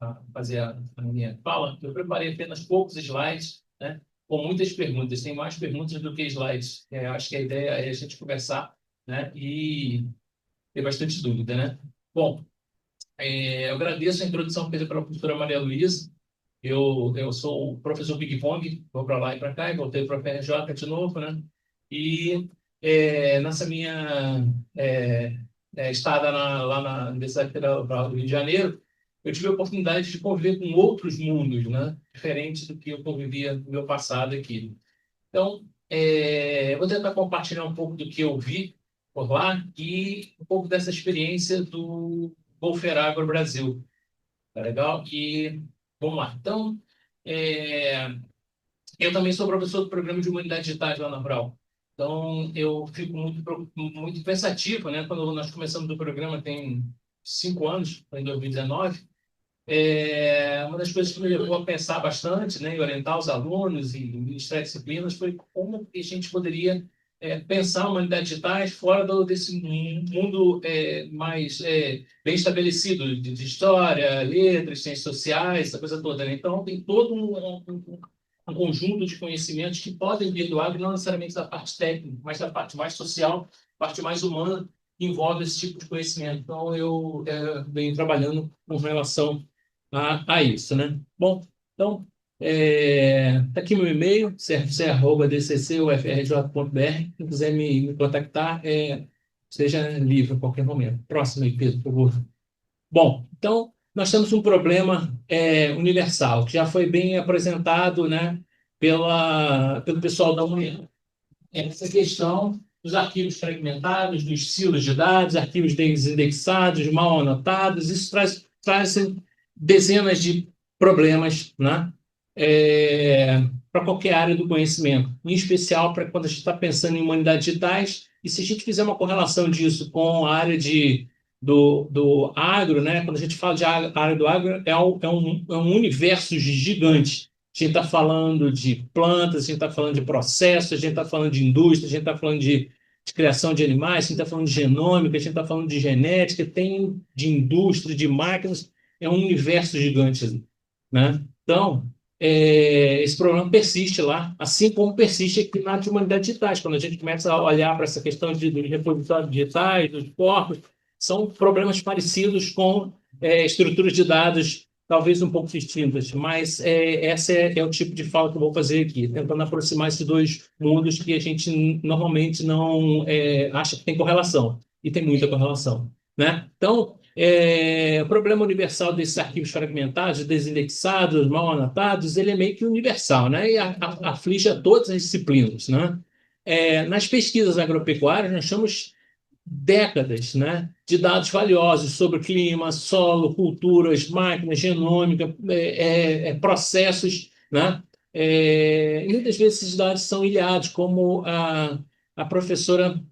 a fazer a minha fala, eu preparei apenas poucos slides, né, com muitas perguntas. Tem mais perguntas do que slides. Acho que a ideia é a gente conversar, né, e ter bastante dúvida, né? Bom, eu agradeço a introdução feita pela professora Maria Luísa. Eu sou o professor Big Pong, vou para lá e para cá, e voltei para a FRJ de novo, né? E nessa minha estada lá na Universidade Federal do Rio de Janeiro, eu tive a oportunidade de conviver com outros mundos, né? Diferentes do que eu convivia no meu passado aqui. Então, eu vou tentar compartilhar um pouco do que eu vi por lá e um pouco dessa experiência do Golfer Agro Brasil. Tá legal? E vamos lá. Então, é, eu também sou professor do programa de Humanidades Digitais lá na Brau. Então, eu fico muito pensativo, né? Quando nós começamos o programa, tem 5 anos, foi em 2019. Uma das coisas que me levou a pensar bastante, né, e orientar os alunos e ministrar disciplinas foi como que a gente poderia pensar humanidades digitais fora desse mundo mais bem estabelecido de história, letras, ciências sociais, essa coisa toda, né? Então, tem todo um conjunto de conhecimentos que podem vir do agro, não necessariamente da parte técnica, mas da parte mais social, parte mais humana, que envolve esse tipo de conhecimento. Então, eu venho trabalhando com relação a isso, né? Bom, então, tá aqui meu e-mail, crc@dccufrj.br. Quem quiser me contactar, seja livre a qualquer momento. Próximo aí, Pedro, por favor. Bom, então, nós temos um problema universal, que já foi bem apresentado, né, pelo pessoal da União. Essa questão dos arquivos fragmentados, dos silos de dados, arquivos desindexados, mal anotados, isso traz dezenas de problemas, né? Para qualquer área do conhecimento, em especial para quando a gente está pensando em humanidades digitais, e se a gente fizer uma correlação disso com a área do agro, né? Quando a gente fala de área do agro, é um universo gigante. A gente está falando de plantas, a gente está falando de processos, a gente está falando de indústria, a gente está falando de criação de animais, a gente está falando de genômica, a gente está falando de genética, tem de indústria, de máquinas, é um universo gigante ali, né? Então, esse problema persiste lá, assim como persiste aqui na área de humanidades digitais. Quando a gente começa a olhar para essa questão dos repositórios digitais, dos corpos, são problemas parecidos com estruturas de dados talvez um pouco distintas, mas esse é o tipo de fala que eu vou fazer aqui, tentando aproximar esses dois mundos que a gente normalmente não acha que tem correlação, e tem muita correlação, né? Então, o problema universal desses arquivos fragmentados, desindexados, mal anotados, ele é meio que universal, né? E aflige a todas as disciplinas, né? Nas pesquisas agropecuárias, nós temos décadas, né, de dados valiosos sobre clima, solo, culturas, máquinas, genômica, processos, né? E muitas vezes esses dados são ilhados, como a professora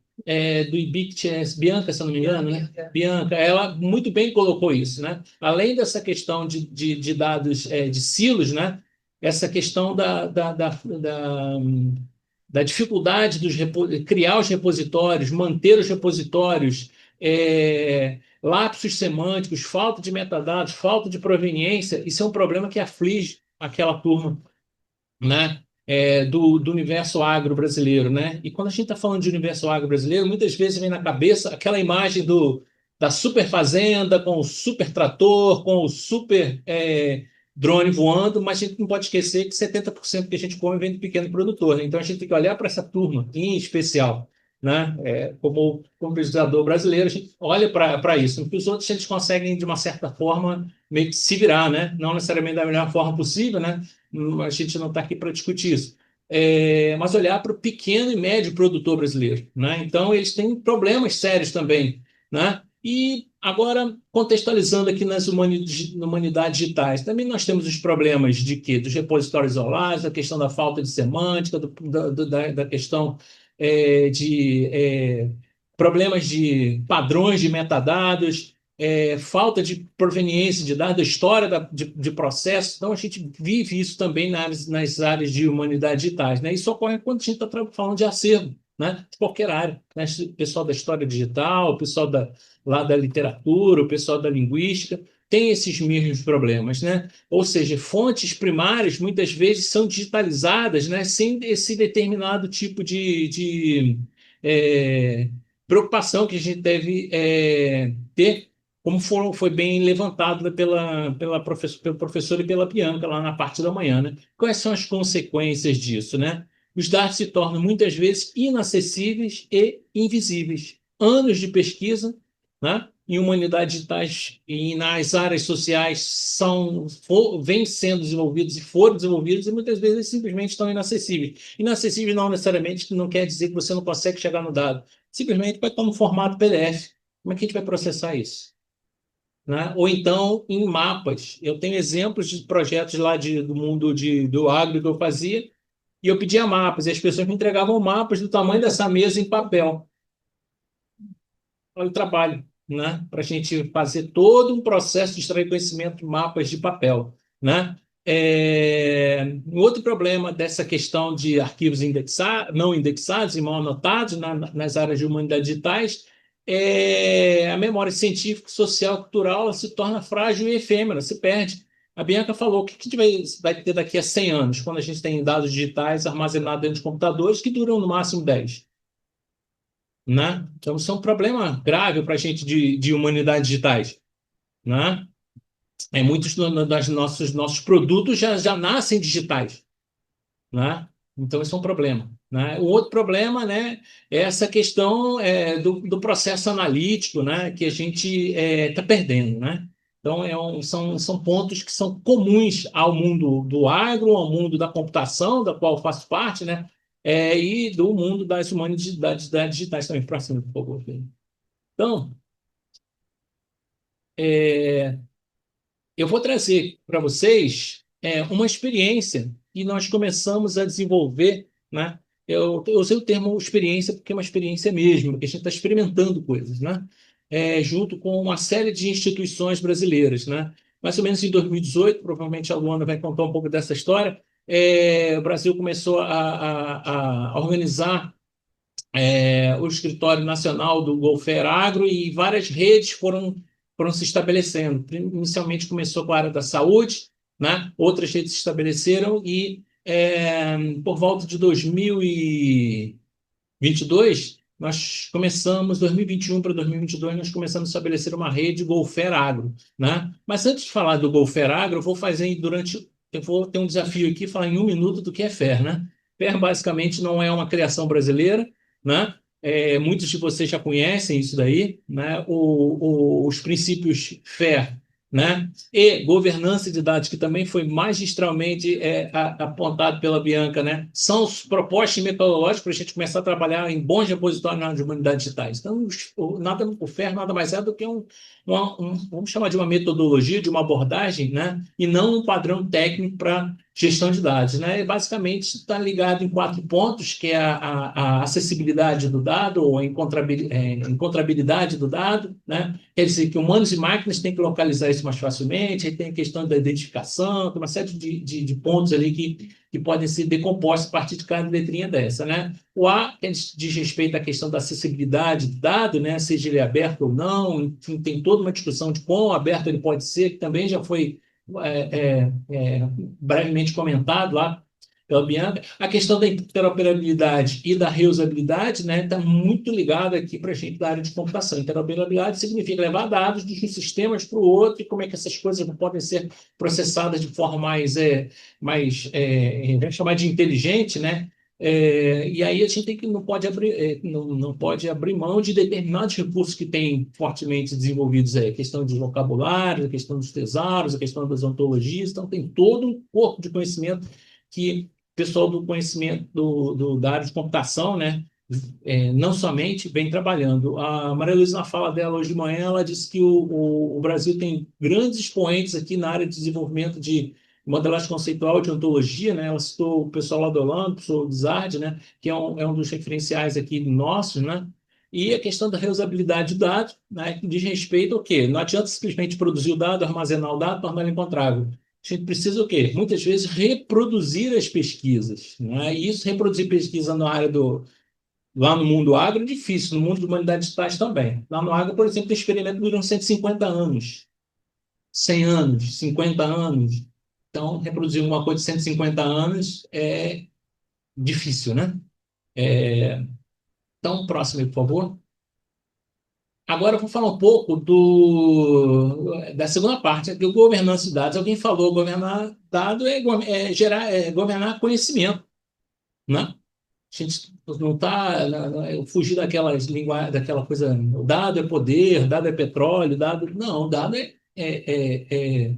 do IBIC, Bianca, se eu não me engano, né? Bianca, ela muito bem colocou isso, né? Além dessa questão de dados de silos, né? Essa questão da dificuldade criar os repositórios, manter os repositórios, lapsos semânticos, falta de metadados, falta de proveniência, isso é um problema que aflige aquela turma, né? Do universo agro brasileiro, né? E quando a gente está falando de universo agro brasileiro, muitas vezes vem na cabeça aquela imagem da super fazenda com o super trator, com o super drone voando, mas a gente não pode esquecer que 70% que a gente come vem do pequeno produtor, né? Então a gente tem que olhar para essa turma em especial, né? Como pesquisador brasileiro, a gente olha para isso. Porque os outros eles conseguem, de uma certa forma, meio que se virar, né? Não necessariamente da melhor forma possível, né? A gente não está aqui para discutir isso. Mas olhar para o pequeno e médio produtor brasileiro, né? Então, eles têm problemas sérios também, né? E agora, contextualizando aqui nas humanidades digitais, também nós temos os problemas de quê? Dos repositórios isolados, da questão da falta de semântica, da questão de problemas de padrões de metadados, falta de proveniência de dados, história de processos. Então, a gente vive isso também nas áreas de humanidades digitais, né? Isso ocorre quando a gente está falando de acervo, né? De qualquer área, né? O pessoal da história digital, o pessoal lá da literatura, o pessoal da linguística. tem esses mesmos problemas, né? Ou seja, fontes primárias muitas vezes são digitalizadas, né, sem esse determinado tipo de é, preocupação que a gente deve ter, como foi bem levantado pelo professor e pela Bianca lá na parte da manhã, né? Quais são as consequências disso, né? Os dados se tornam muitas vezes inacessíveis e invisíveis. Anos de pesquisa, né, em humanidades digitais e nas áreas sociais vêm sendo desenvolvidos e foram desenvolvidos e muitas vezes simplesmente estão inacessíveis. Inacessível não necessariamente não quer dizer que você não consegue chegar no dado. Simplesmente vai estar no formato PDF. Como é que a gente vai processar isso? Né? Ou então em mapas. Eu tenho exemplos de projetos lá do mundo do agro que eu fazia, e eu pedia mapas, e as pessoas me entregavam mapas do tamanho dessa mesa em papel. Olha o trabalho, né? Para a gente fazer todo um processo de extrair conhecimento de mapas de papel, né? Um outro problema dessa questão de arquivos não indexados e mal anotados nas áreas de humanidades digitais é a memória científica, social, cultural, ela se torna frágil e efêmera, se perde. A Bianca falou: o que a gente vai ter daqui a 100 anos, quando a gente tem dados digitais armazenados dentro de computadores que duram no máximo 10, né? Então, isso é um problema grave para a gente de humanidades digitais, né? Muitos dos nossos produtos já nascem digitais, né? Então, isso é um problema, né? O outro problema, né, é essa questão do processo analítico, né, que a gente está perdendo, né? Então, são pontos que são comuns ao mundo do agro, ao mundo da computação, da qual eu faço parte, né? E do mundo das humanidades digitais também. Próximo, por favor. Então, eu vou trazer para vocês uma experiência que nós começamos a desenvolver, né? Eu usei o termo experiência porque é uma experiência mesmo, porque a gente está experimentando coisas, né? Junto com uma série de instituições brasileiras, né? Mais ou menos em 2018, provavelmente a Luana vai contar um pouco dessa história, o Brasil começou a organizar o escritório nacional do Golfer Agro e várias redes foram se estabelecendo. Inicialmente começou com a área da saúde, né? Outras redes se estabeleceram e por volta de 2022, nós começamos, 2021 para 2022, nós começamos a estabelecer uma rede Golfer Agro, né? Mas antes de falar do Golfer Agro, eu vou ter um desafio aqui, falar em um minuto do que é FAIR, né? FAIR basicamente não é uma criação brasileira, né? Muitos de vocês já conhecem isso daí, né? Os princípios FAIR, né? E governança de dados, que também foi magistralmente apontado pela Bianca, né? São os propostas metodológicas para a gente começar a trabalhar em bons repositórios nas humanidades digitais. Então, o FAIR nada mais é do que vamos chamar de uma metodologia, de uma abordagem, né? E não um padrão técnico para gestão de dados, né? E basicamente está ligado em 4 pontos, que é a acessibilidade do dado, ou a encontrabilidade do dado, né? Quer dizer que humanos e máquinas têm que localizar isso mais facilmente, aí tem a questão da identificação, tem uma série de pontos ali que podem ser decompostos a partir de cada letrinha dessa, né? O A, que diz respeito à questão da acessibilidade do dado, né? Seja ele aberto ou não, enfim, tem toda uma discussão de quão aberto ele pode ser, que também já foi brevemente comentado lá pela Bianca. A questão da interoperabilidade e da reusabilidade, né, está muito ligada aqui para a gente da área de computação. Interoperabilidade significa levar dados de um sistema para o outro e como é que essas coisas podem ser processadas de forma vamos chamar de inteligente, né? E aí a gente não pode não pode abrir mão de determinados recursos que tem fortemente desenvolvidos aí, a questão de vocabulário, a questão dos tesauros, a questão das ontologias, então tem todo um corpo de conhecimento que o pessoal do conhecimento da área de computação, né, não somente vem trabalhando. A Maria Luísa, na fala dela hoje de manhã, ela disse que o Brasil tem grandes expoentes aqui na área de desenvolvimento de modelagem conceitual de ontologia, né? Ela citou o pessoal lá do Holanda, o pessoal do Zard, né? Que é um dos referenciais aqui nossos, né? E a questão da reusabilidade do dado, né? Que diz respeito ao quê? Não adianta simplesmente produzir o dado, armazenar o dado, tornar ele encontrável. A gente precisa o quê? Muitas vezes reproduzir as pesquisas, né? E isso, reproduzir pesquisa na área lá no mundo agro é difícil, no mundo de humanidades digitais também. Lá no agro, por exemplo, tem experimento que duram 150 anos. 100 anos, 50 anos. Então, reproduzir uma coisa de 150 anos é difícil, né? Então, próximo, por favor. Agora eu vou falar um pouco da segunda parte, do governança de dados. Alguém falou, governar dado é governar conhecimento, né? A gente não está. Eu fugi daquelas daquela coisa, o dado é poder, dado é petróleo, dado. Não, dado é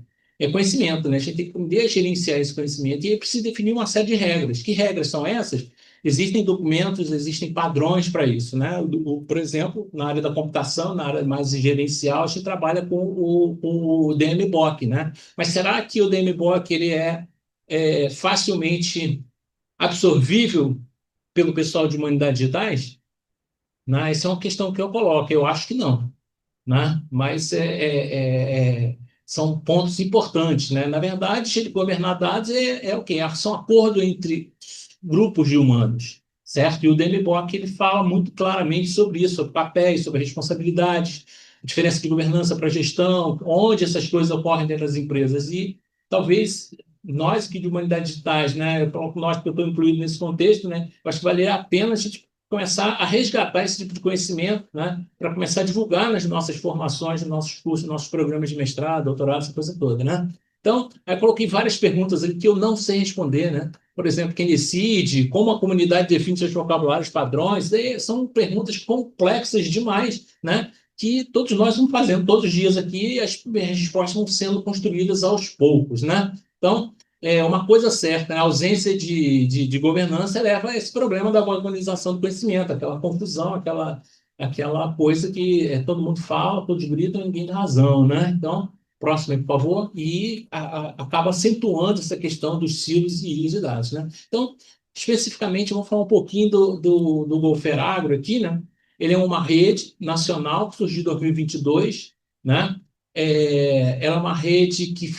conhecimento, né? A gente tem que aprender a gerenciar esse conhecimento e precisa definir uma série de regras. Que regras são essas? Existem documentos, existem padrões para isso, né? Por exemplo, na área da computação, na área mais gerencial, a gente trabalha com o DMBOK, né? Mas será que o DMBOK ele é facilmente absorvível pelo pessoal de humanidades digitais? Né? Essa é uma questão que eu coloco. Eu acho que não, né? Mas são pontos importantes, né? Na verdade, governar dados é o quê? São acordos entre grupos de humanos, certo? E o DMBOK ele fala muito claramente sobre isso, sobre papéis, sobre responsabilidades, diferença de governança para gestão, onde essas coisas ocorrem dentro das empresas. E talvez nós que de humanidades digitais, né? Eu falo nós, porque eu estou incluído nesse contexto, né? Eu acho que valeria a pena a gente começar a resgatar esse tipo de conhecimento, né, para começar a divulgar nas nossas formações, nos nossos cursos, nos nossos programas de mestrado, doutorado, essa coisa toda, né? Então, eu coloquei várias perguntas ali que eu não sei responder, né? Por exemplo, quem decide, como a comunidade define seus vocabulários padrões, são perguntas complexas demais, né? Que todos nós estamos fazendo todos os dias aqui e as respostas vão sendo construídas aos poucos, né? Então, é uma coisa certa, né? A ausência de governança leva a esse problema da organização do conhecimento, aquela confusão, aquela coisa que todo mundo fala, todos gritam, ninguém tem razão, né? Então, próximo, por favor, e acaba acentuando essa questão dos silos e ilhas de dados, né? Então, especificamente, vamos falar um pouquinho do Golfer Agro aqui, né? Ele é uma rede nacional que surgiu em 2022, né? Ela é uma rede que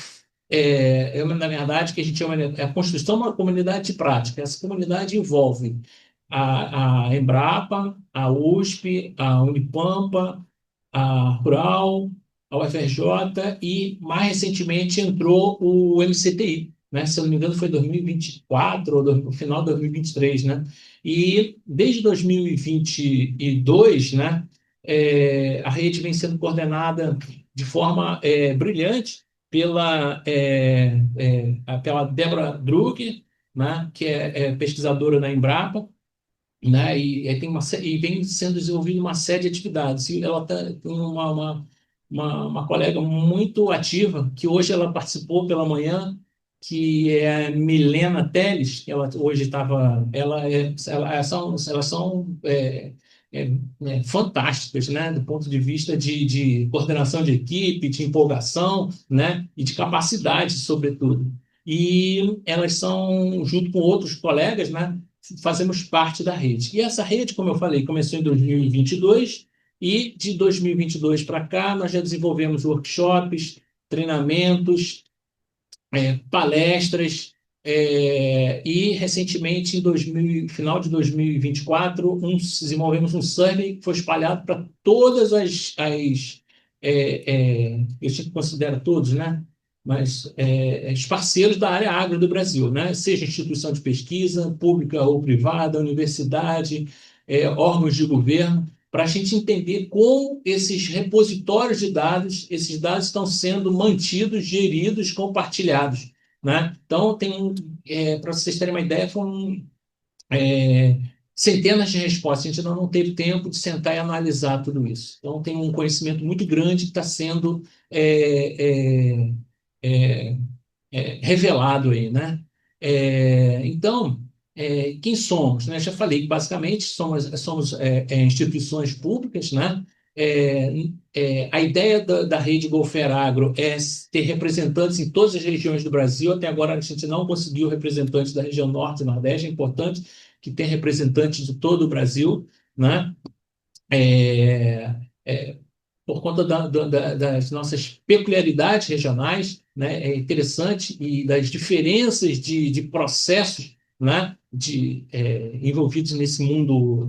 na verdade, que a gente chama de a construção de uma comunidade de prática. Essa comunidade envolve a Embrapa, a USP, a Unipampa, a Rural, a UFRJ e, mais recentemente, entrou o MCTI, né? Se eu não me engano, foi 2024 ou no final de 2023, né? E desde 2022, né, a rede vem sendo coordenada de forma brilhante pela Débora Drucker, né, que é pesquisadora na Embrapa, né? E vem sendo desenvolvida uma série de atividades. E ela tem uma colega muito ativa, que hoje ela participou pela manhã, que é a Milena Teles, que ela hoje estava. Elas são fantásticas, né? Do ponto de vista de coordenação de equipe, de empolgação, né? E de capacidade, sobretudo. E elas são, junto com outros colegas, né? Fazemos parte da rede. E essa rede, como eu falei, começou em 2022 e de 2022 para cá nós já desenvolvemos workshops, treinamentos, palestras, e recentemente, final de 2024, desenvolvemos um survey que foi espalhado para todas eu sempre considero todos, né? Mas os parceiros da área agro do Brasil, né? Seja instituição de pesquisa, pública ou privada, universidade, órgãos de governo, para a gente entender como esses repositórios de dados, esses dados estão sendo mantidos, geridos, compartilhados, né? Então, para vocês terem uma ideia, foram centenas de respostas. A gente ainda não teve tempo de sentar e analisar tudo isso. Então, tem um conhecimento muito grande que está sendo é, é, revelado aí, né? Então, quem somos? Né? Já falei que basicamente somos instituições públicas, né? A ideia da rede Golfer Agro é ter representantes em todas as regiões do Brasil. Até agora a gente não conseguiu representantes da região Norte e Nordeste. É importante que tenha representantes de todo o Brasil, né? É, é, por conta das nossas peculiaridades regionais, né? É interessante, e das diferenças de processos, né? Envolvidos nesse mundo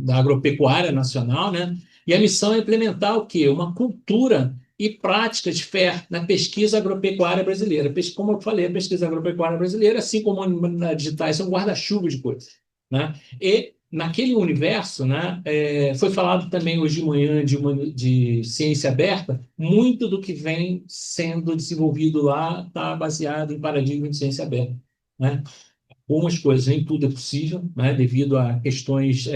da agropecuária nacional, né? E a missão é implementar o quê? Uma cultura e práticas FAIR na pesquisa agropecuária brasileira. Como eu falei, a pesquisa agropecuária brasileira, assim como na digitais, é um guarda-chuva de coisas, né? E naquele universo, né, foi falado também hoje de manhã de ciência aberta, muito do que vem sendo desenvolvido lá está baseado em paradigma de ciência aberta, né? Algumas coisas, nem tudo é possível, né, devido a questões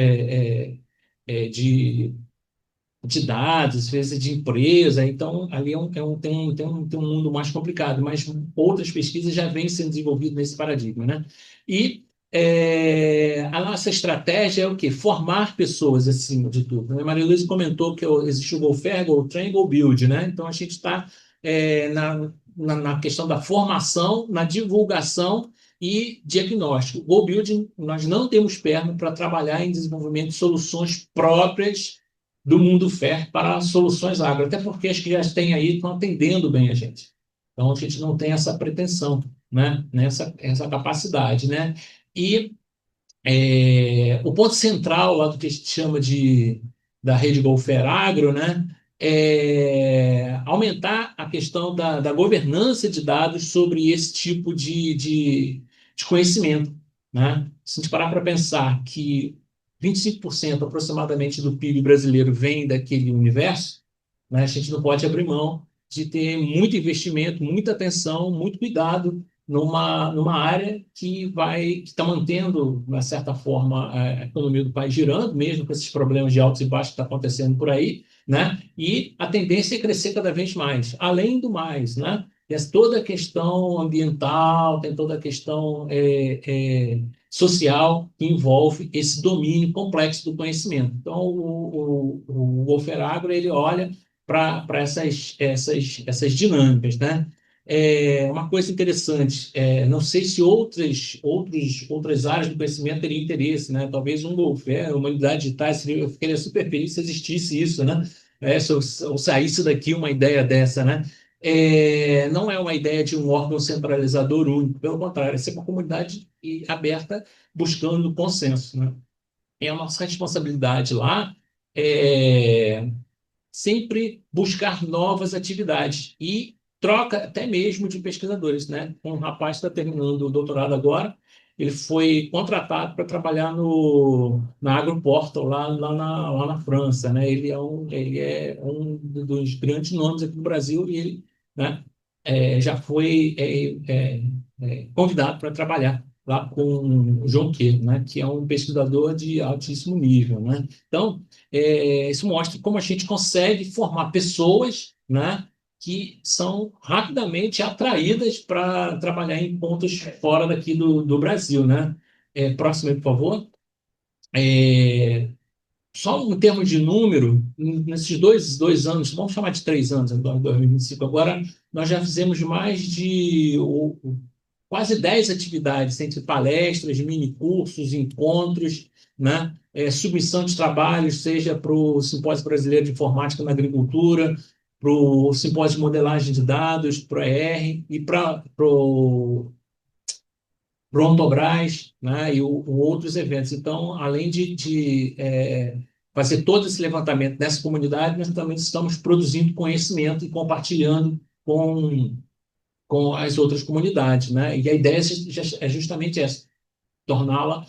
de dados, às vezes de empresa, então ali tem um mundo mais complicado, mas outras pesquisas já vêm sendo desenvolvidas nesse paradigma, né? E a nossa estratégia é o quê? Formar pessoas acima de tudo, né? A Maria Luísa comentou que existe o Go Fair, Go Train, Go Build, né? Então a gente está na questão da formação, na divulgação e diagnóstico. Go Building, nós não temos perna para trabalhar em desenvolvimento de soluções próprias do mundo FAIR para soluções agro, até porque as que já têm aí estão atendendo bem a gente. Então, a gente não tem essa pretensão, né? Essa capacidade, né? E o ponto central lá do que a gente chama da rede Golfer Agro, né? É aumentar a questão da governança de dados sobre esse tipo de conhecimento, né? Se a gente parar para pensar que 25% aproximadamente do PIB brasileiro vem daquele universo, né? A gente não pode abrir mão de ter muito investimento, muita atenção, muito cuidado numa área que está mantendo, de uma certa forma, a economia do país girando, mesmo com esses problemas de altos e baixos que estão acontecendo por aí, né? E a tendência é crescer cada vez mais. Além do mais, né? Tem toda a questão ambiental, tem toda a questão social que envolve esse domínio complexo do conhecimento. Então, o Wolfer Agro, ele olha para essas dinâmicas, né? Uma coisa interessante, não sei se outras áreas do conhecimento teriam interesse, né? Talvez um Wolfer, uma unidade digital, eu ficaria super feliz se existisse isso, né? Se eu saísse daqui uma ideia dessa, né? Não é uma ideia de um órgão centralizador único, pelo contrário, é ser uma comunidade aberta buscando consenso, né? E a nossa responsabilidade lá é sempre buscar novas atividades e troca até mesmo de pesquisadores, né? Um rapaz está terminando o doutorado agora, ele foi contratado para trabalhar na Agroportal, lá na França, né? Ele é um dos grandes nomes aqui do Brasil e ele, né, já foi convidado para trabalhar lá com o João Queiro, né? Que é um pesquisador de altíssimo nível, né? Então, isso mostra como a gente consegue formar pessoas, né, que são rapidamente atraídas para trabalhar em pontos fora daqui do Brasil, né? Próximo aí, por favor. É, Só em termos de número, nesses dois anos, vamos chamar de 3 anos, agora 2025, agora nós já fizemos mais de quase 10 atividades, entre palestras, mini-cursos, encontros, né? Submissão de trabalhos, seja para o Simpósio Brasileiro de Informática na Agricultura, para o Simpósio de Modelagem de Dados, para o ER, e para o Prontobras, né? E outros eventos. Então, além de fazer todo esse levantamento nessa comunidade, nós também estamos produzindo conhecimento e compartilhando com as outras comunidades, né? E a ideia é justamente essa, torná-la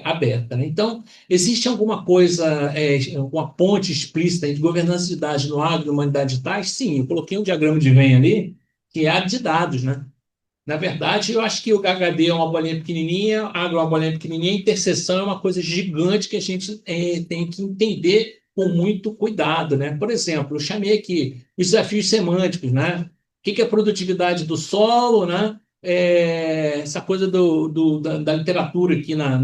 aberta, né? Então, existe alguma coisa, alguma ponte explícita entre governança de dados no agro e humanidade digitais? Sim, eu coloquei um diagrama de Venn ali, que é a de dados, né? Na verdade, eu acho que o HD é uma bolinha pequenininha, agro é uma bolinha pequenininha, interseção é uma coisa gigante que a gente tem que entender com muito cuidado, né? Por exemplo, eu chamei aqui os desafios semânticos, né? O que é a produtividade do solo, né? Essa coisa da literatura aqui na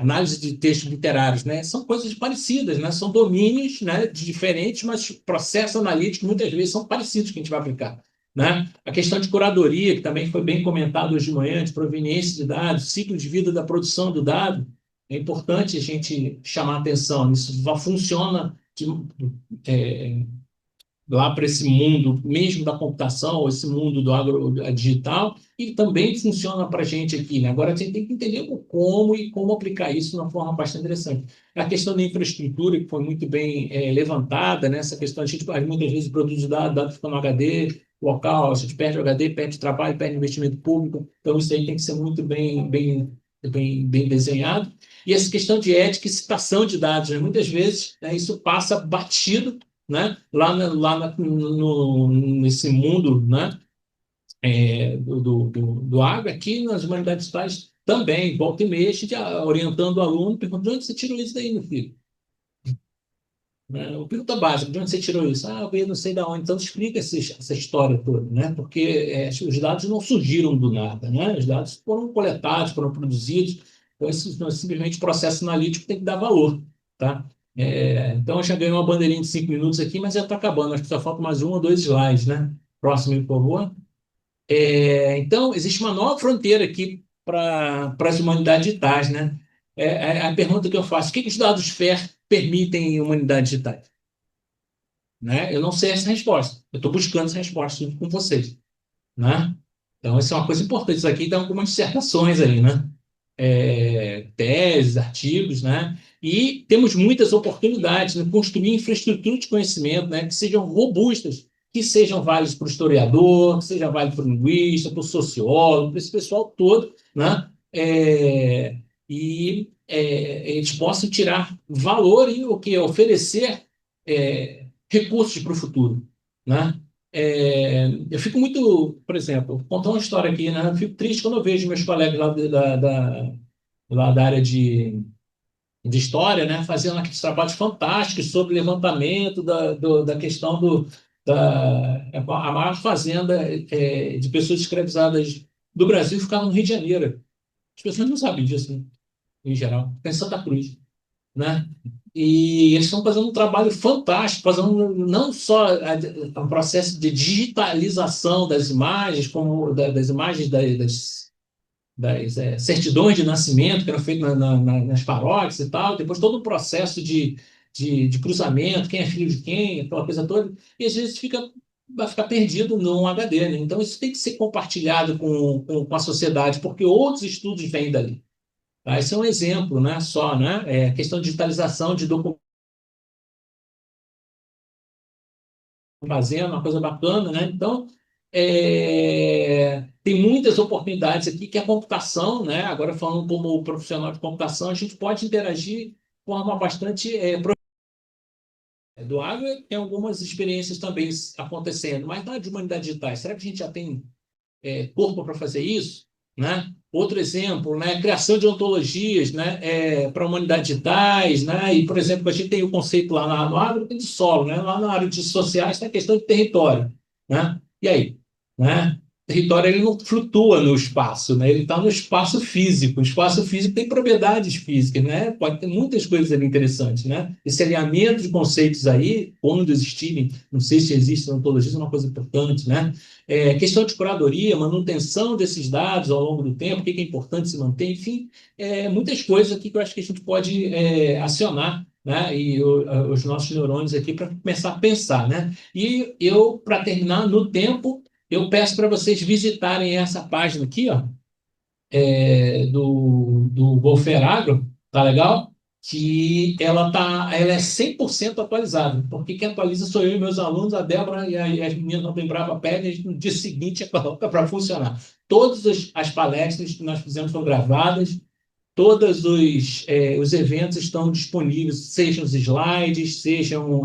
análise de textos literários, né? São coisas parecidas, né? São domínios, né, diferentes, mas processos analíticos muitas vezes são parecidos que a gente vai aplicar, né? A questão de curadoria, que também foi bem comentado hoje de manhã, de proveniência de dados, ciclo de vida da produção do dado, é importante a gente chamar atenção. Isso funciona é, lá para esse mundo mesmo da computação, esse mundo do digital, e também funciona para a gente aqui, né? Agora, a gente tem que entender o como e como aplicar isso de uma forma bastante interessante. A questão da infraestrutura, que foi muito bem levantada, né? Essa questão, a gente muitas vezes produz dados ficam no HD local, a gente perde o HD, perde trabalho, perde investimento público, então isso aí tem que ser muito bem desenhado. E essa questão de ética e citação de dados, né? Muitas vezes, né, isso passa batido, né? Nesse mundo, né? Do agro, aqui nas humanidades digitais também, volta e meia, a gente orientando o aluno, perguntando de onde você tirou isso daí, meu filho? Né? O pergunta básica, de onde você tirou isso? Ah, eu não sei de onde. Então, explica essa história toda, né? Porque os dados não surgiram do nada, né? Os dados foram coletados, foram produzidos, então, isso não é simplesmente processo analítico tem que dar valor, tá? Então, eu já ganhei uma bandeirinha de 5 minutos aqui, mas já está acabando. Acho que só falta mais um ou dois slides, né? Próximo, por favor. Então, existe uma nova fronteira aqui para as humanidades digitais, né? A pergunta que eu faço, o que os dados FAIR permitem em humanidades digitais? Né? Eu não sei essa resposta. Eu estou buscando essa resposta junto com vocês, né? Então, essa é uma coisa importante. Isso aqui dá algumas dissertações aí, né? Teses, artigos, né? E temos muitas oportunidades de construir infraestrutura de conhecimento, né? Que sejam robustas, que sejam válidas para o historiador, que sejam válidas para o linguista, para o sociólogo, para esse pessoal todo, né? Eles possam tirar valor e o que oferecer recursos para o futuro, né? Eu fico muito, por exemplo, vou contar uma história aqui, né? Eu fico triste quando eu vejo meus colegas lá da área de história, né? Fazendo aqueles trabalhos fantásticos sobre levantamento da questão a maior fazenda de pessoas escravizadas do Brasil ficava no Rio de Janeiro. As pessoas não sabem disso, né? Em geral. Fica em Santa Cruz, né? E eles estão fazendo um trabalho fantástico, fazendo não só um processo de digitalização das imagens, como das imagens das certidões de nascimento que eram feitas nas paróquias e tal, depois todo o processo de cruzamento, quem é filho de quem, aquela coisa toda, e às vezes vai ficar perdido num HD, né? Então isso tem que ser compartilhado com a sociedade, porque outros estudos vêm dali. Tá? Esse é um exemplo, né? Só, né? Questão de digitalização de documentos fazendo, uma coisa bacana, né? Então, tem muitas oportunidades aqui que a computação, né? Agora falando como profissional de computação, a gente pode interagir de forma bastante do agro. Tem algumas experiências também acontecendo, mas na de humanidades digitais, será que a gente já tem corpo para fazer isso, né? Outro exemplo, né? Criação de ontologias, né? Para humanidades digitais, né? E, por exemplo, a gente tem o conceito lá no agro tem de solo, né? Lá na área de sociais tem a questão de território, né? E aí, né? Território ele não flutua no espaço, né? Ele está no espaço físico. O espaço físico tem propriedades físicas, né? Pode ter muitas coisas ali interessantes, né? Esse alinhamento de conceitos aí, quando existirem, não sei se existe ontologia, é uma coisa importante, né? Questão de curadoria, manutenção desses dados ao longo do tempo, o que é importante se manter, enfim, muitas coisas aqui que eu acho que a gente pode acionar, né, os nossos neurônios aqui para começar a pensar, né? E eu, para terminar, no tempo, eu peço para vocês visitarem essa página aqui, ó, do Golfer Agro, tá legal? Que ela é 100% atualizada, porque quem atualiza sou eu e meus alunos, a Débora e as meninas não tem brava pele, a gente, no dia seguinte coloca para funcionar. Todas as palestras que nós fizemos foram gravadas, todos os eventos estão disponíveis, sejam os slides, sejam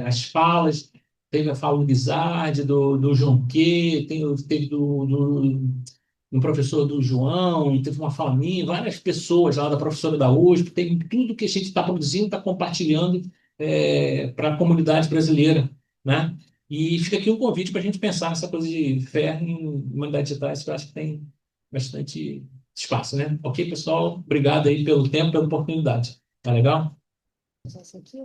as falas. Teve a fala do Guizardi, do João Quê, teve do professor do João, teve uma fala minha, várias pessoas lá da professora da USP, tem tudo que a gente está produzindo, está compartilhando para a comunidade brasileira, né? E fica aqui um convite para a gente pensar nessa coisa de fé em humanidades digitais, que eu acho que tem bastante espaço, né? Ok, pessoal? Obrigado aí pelo tempo, pela oportunidade. Tá legal? Essa aqui,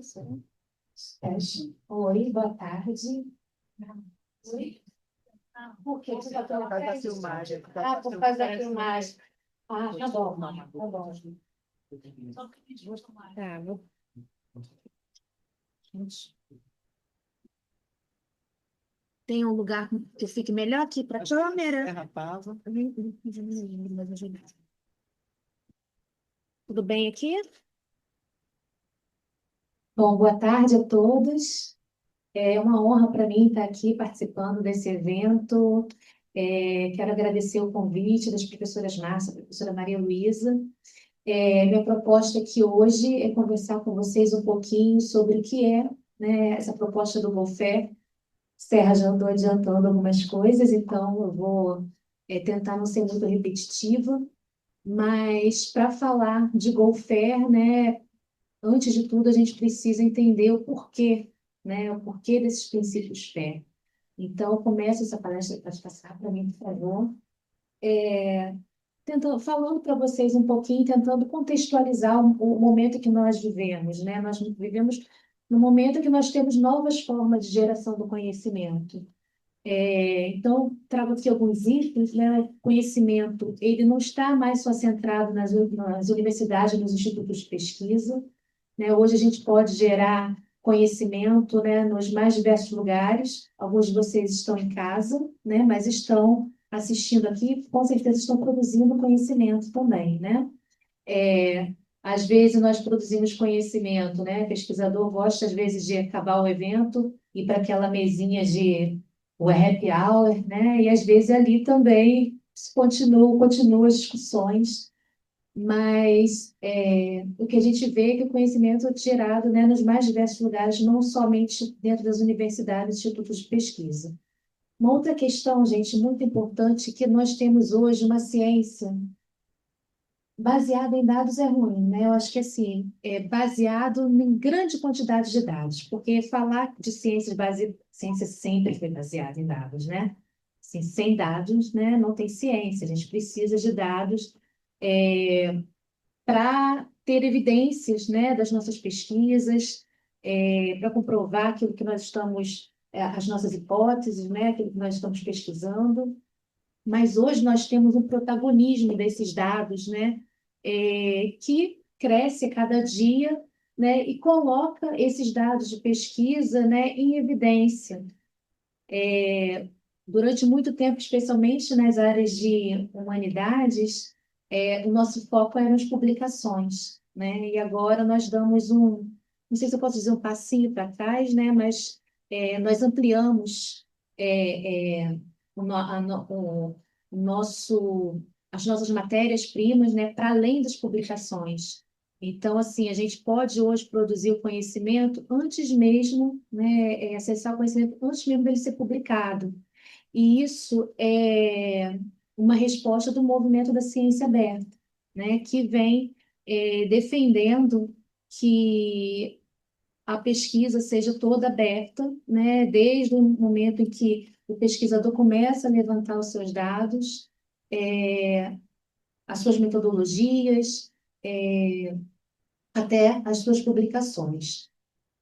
oi, boa tarde. Oi? Por que você está falando da filmagem? Por causa da filmagem. Tá bom, tá bom. Tá, vou... Tem um lugar que fique melhor aqui para a câmera? Derrapava. Tudo bem aqui? Bom, boa tarde a todos. É uma honra para mim estar aqui participando desse evento. Quero agradecer o convite das professoras Márcia, professora Maria Luísa. Minha proposta aqui hoje é conversar com vocês um pouquinho sobre o que é, né, essa proposta do Golfé. Serra já andou adiantando algumas coisas, então eu vou tentar não ser muito repetitiva, mas para falar de Golfé, né, antes de tudo a gente precisa entender o porquê, né, o porquê desses princípios fé. Então, eu começo essa palestra, pode passar para mim, por favor, falando para vocês um pouquinho, tentando contextualizar o momento que nós vivemos, né? Nós vivemos no momento que nós temos novas formas de geração do conhecimento. Então, trago aqui alguns itens, né? O conhecimento, ele não está mais só centrado nas universidades, nos institutos de pesquisa, né? Hoje a gente pode gerar conhecimento, né, nos mais diversos lugares. Alguns de vocês estão em casa, né, mas estão assistindo aqui, com certeza estão produzindo conhecimento também, né? Às vezes nós produzimos conhecimento, né? O pesquisador gosta às vezes de acabar o evento e ir para aquela mesinha de o happy hour, né? E às vezes ali também continuam as discussões, mas o que a gente vê é que o conhecimento é gerado, né, nos mais diversos lugares, não somente dentro das universidades e institutos de pesquisa. Uma outra questão, gente, muito importante, que nós temos hoje uma ciência baseada em dados é ruim, né? Eu acho que assim, é baseado em grande quantidade de dados, porque falar de ciência sempre foi baseada em dados, né? Assim, sem dados, né, não tem ciência. A gente precisa de dados para ter evidências, né, das nossas pesquisas, para comprovar aquilo que nós estamos, as nossas hipóteses, né, aquilo que nós estamos pesquisando. Mas hoje nós temos um protagonismo desses dados, né, que cresce a cada dia, né, e coloca esses dados de pesquisa, né, em evidência. Durante muito tempo, especialmente nas áreas de humanidades, o nosso foco eram as publicações, né? E agora nós damos não sei se eu posso dizer um passinho para trás, né? Mas nós ampliamos o, no- a no- o nosso, as nossas matérias-primas, né? Para além das publicações. Então, assim, a gente pode hoje produzir o conhecimento antes mesmo, né? Acessar o conhecimento antes mesmo dele ser publicado. E isso é uma resposta do movimento da ciência aberta, né, que vem defendendo que a pesquisa seja toda aberta, né, desde o momento em que o pesquisador começa a levantar os seus dados, as suas metodologias, até as suas publicações.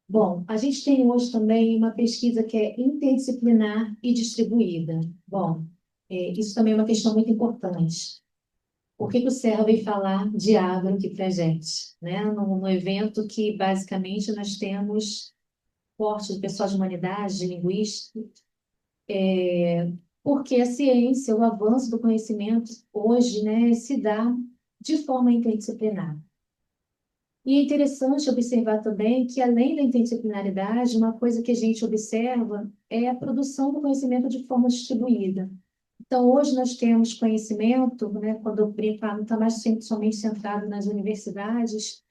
Bom, a gente tem hoje também uma pesquisa que é interdisciplinar e distribuída. Bom, isso também é uma questão muito importante. Por que o Serra veio falar de agro aqui para a gente? Né? No evento que, basicamente, nós temos corte de pessoal de humanidade, de linguística, porque a ciência, o avanço do conhecimento hoje, né, se dá de forma interdisciplinar. E é interessante observar também que, além da interdisciplinaridade, uma coisa que a gente observa é a produção do conhecimento de forma distribuída. Então, hoje nós temos conhecimento, né, quando eu brinco, não está mais somente centrado nas universidades,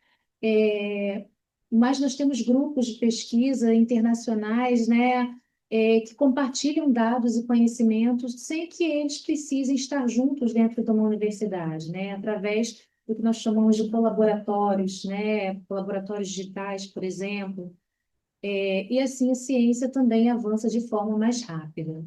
mas nós temos grupos de pesquisa internacionais, né, que compartilham dados e conhecimentos sem que eles precisem estar juntos dentro de uma universidade, né, através do que nós chamamos de colaboratórios, né, colaboratórios digitais, por exemplo, e assim a ciência também avança de forma mais rápida.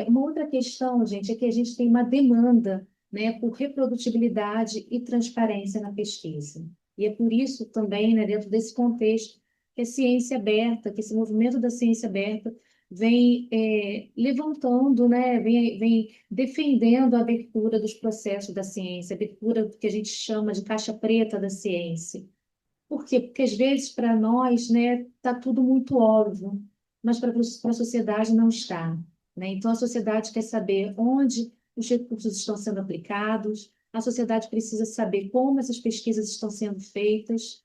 Uma outra questão, gente, é que a gente tem uma demanda, né, por reprodutibilidade e transparência na pesquisa. E é por isso também, né, dentro desse contexto, que a ciência aberta, que esse movimento da ciência aberta vem levantando, né, vem defendendo a abertura dos processos da ciência, a abertura que a gente chama de caixa preta da ciência. Por quê? Porque às vezes para nós, né, tá tudo muito óbvio, mas para a sociedade não está, né? Então, a sociedade quer saber onde os recursos estão sendo aplicados, a sociedade precisa saber como essas pesquisas estão sendo feitas,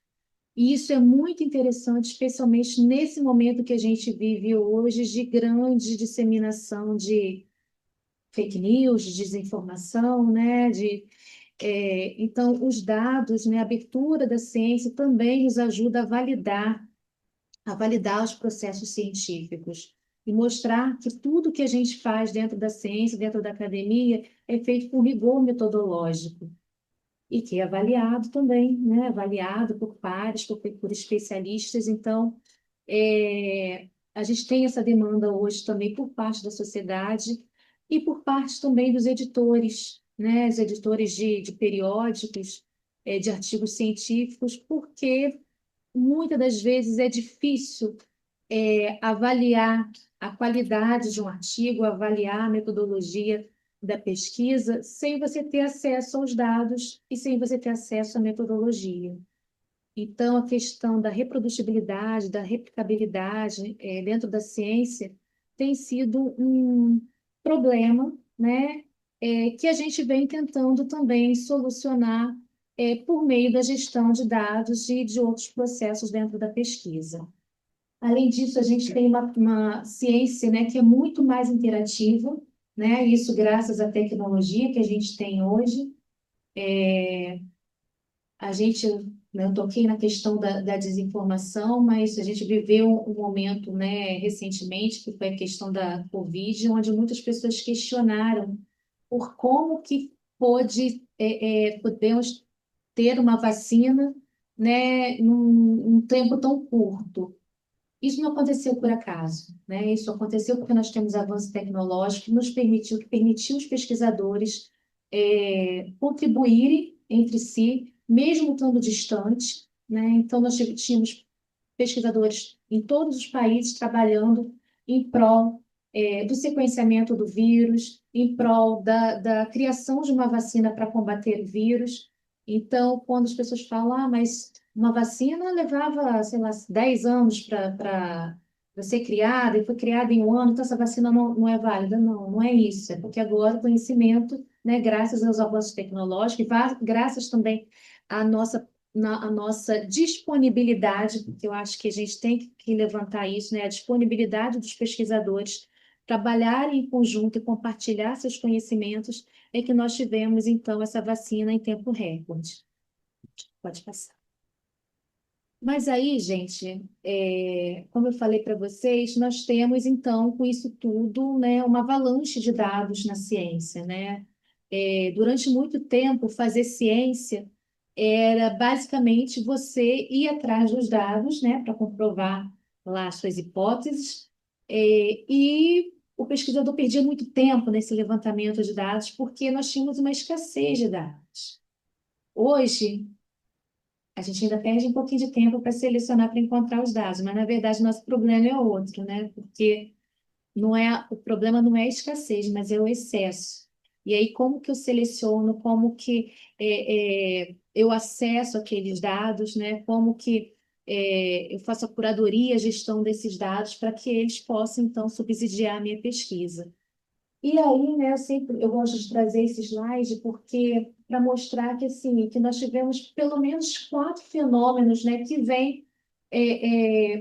e isso é muito interessante, especialmente nesse momento que a gente vive hoje de grande disseminação de fake news, de desinformação, né? Então, os dados, né, a abertura da ciência também nos ajuda a validar os processos científicos e mostrar que tudo que a gente faz dentro da ciência, dentro da academia, é feito com rigor metodológico e que é avaliado também, né? Avaliado por pares, por especialistas. Então, a gente tem essa demanda hoje também por parte da sociedade e por parte também dos editores, né? Os editores de periódicos, de artigos científicos, porque muitas das vezes é difícil avaliar a qualidade de um artigo, avaliar a metodologia da pesquisa, sem você ter acesso aos dados e sem você ter acesso à metodologia. Então, a questão da reprodutibilidade, da replicabilidade dentro da ciência tem sido um problema, né, que a gente vem tentando também solucionar por meio da gestão de dados e de outros processos dentro da pesquisa. Além disso, a gente tem uma ciência, né, que é muito mais interativa, né, isso graças à tecnologia que a gente tem hoje. A gente, né, eu toquei na questão da desinformação, mas a gente viveu um momento, né, recentemente, que foi a questão da Covid, onde muitas pessoas questionaram por como que podemos ter uma vacina, né, num tempo tão curto. Isso não aconteceu por acaso, né? Isso aconteceu porque nós temos avanço tecnológico que nos permitiu os pesquisadores contribuírem entre si, mesmo estando distantes, né? Então, nós tínhamos pesquisadores em todos os países trabalhando em prol do sequenciamento do vírus, em prol da criação de uma vacina para combater o vírus. Então, quando as pessoas falam, mas uma vacina levava, sei lá, 10 anos para ser criada, e foi criada em um ano, então essa vacina não é válida. Não, não é isso. É porque agora o conhecimento, né, graças aos avanços tecnológicos, e graças também à a nossa disponibilidade, porque eu acho que a gente tem que levantar isso, né? A disponibilidade dos pesquisadores trabalharem em conjunto e compartilhar seus conhecimentos, é que nós tivemos, então, essa vacina em tempo recorde. Pode passar. Mas aí, gente, como eu falei para vocês, nós temos, então, com isso tudo, né, uma avalanche de dados na ciência, né? Durante muito tempo, fazer ciência era basicamente você ir atrás dos dados, né, para comprovar lá as suas hipóteses, e o pesquisador perdia muito tempo nesse levantamento de dados, porque nós tínhamos uma escassez de dados. Hoje, a gente ainda perde um pouquinho de tempo para selecionar, para encontrar os dados, mas na verdade nosso problema é outro, né? Porque o problema não é a escassez, mas é o excesso. E aí, como que eu seleciono, como que eu acesso aqueles dados, né? Como que eu faço a curadoria, a gestão desses dados para que eles possam, então, subsidiar a minha pesquisa. E aí, né, eu gosto de trazer esse slide porque para mostrar que assim, que nós tivemos pelo menos 4 fenômenos, né, que vêm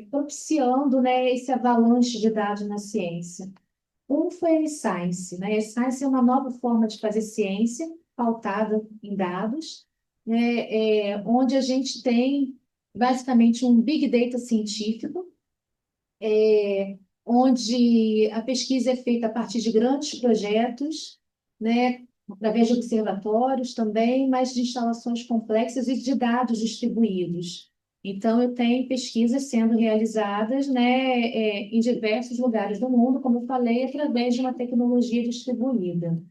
propiciando, né, esse avalanche de dados na ciência. Um foi a science, né? A science é uma nova forma de fazer ciência pautada em dados, né, onde a gente tem basicamente um big data científico, onde a pesquisa é feita a partir de grandes projetos, né, através de observatórios também, mas de instalações complexas e de dados distribuídos. Então, eu tenho pesquisas sendo realizadas, né, em diversos lugares do mundo, como eu falei, através de uma tecnologia distribuída.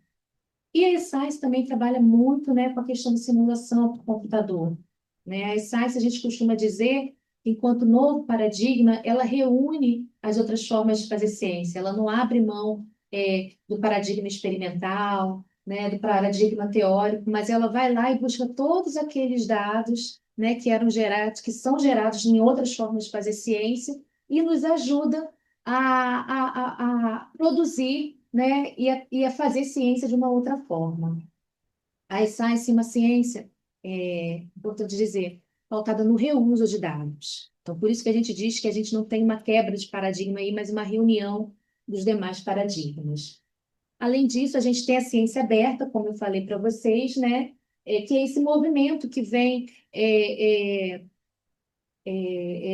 E a eScience também trabalha muito, né, com a questão de simulação por computador, né? A eScience, a gente costuma dizer, enquanto novo paradigma, ela reúne as outras formas de fazer ciência. Ela não abre mão do paradigma experimental, né, do paradigma teórico, mas ela vai lá e busca todos aqueles dados, né, que são gerados em outras formas de fazer ciência e nos ajuda a produzir, né, e a fazer ciência de uma outra forma. A science é uma ciência, importante dizer, pautada no reuso de dados. Então, por isso que a gente diz que a gente não tem uma quebra de paradigma aí, mas uma reunião dos demais paradigmas. Além disso, a gente tem a ciência aberta, como eu falei para vocês, né? Que é esse movimento que vem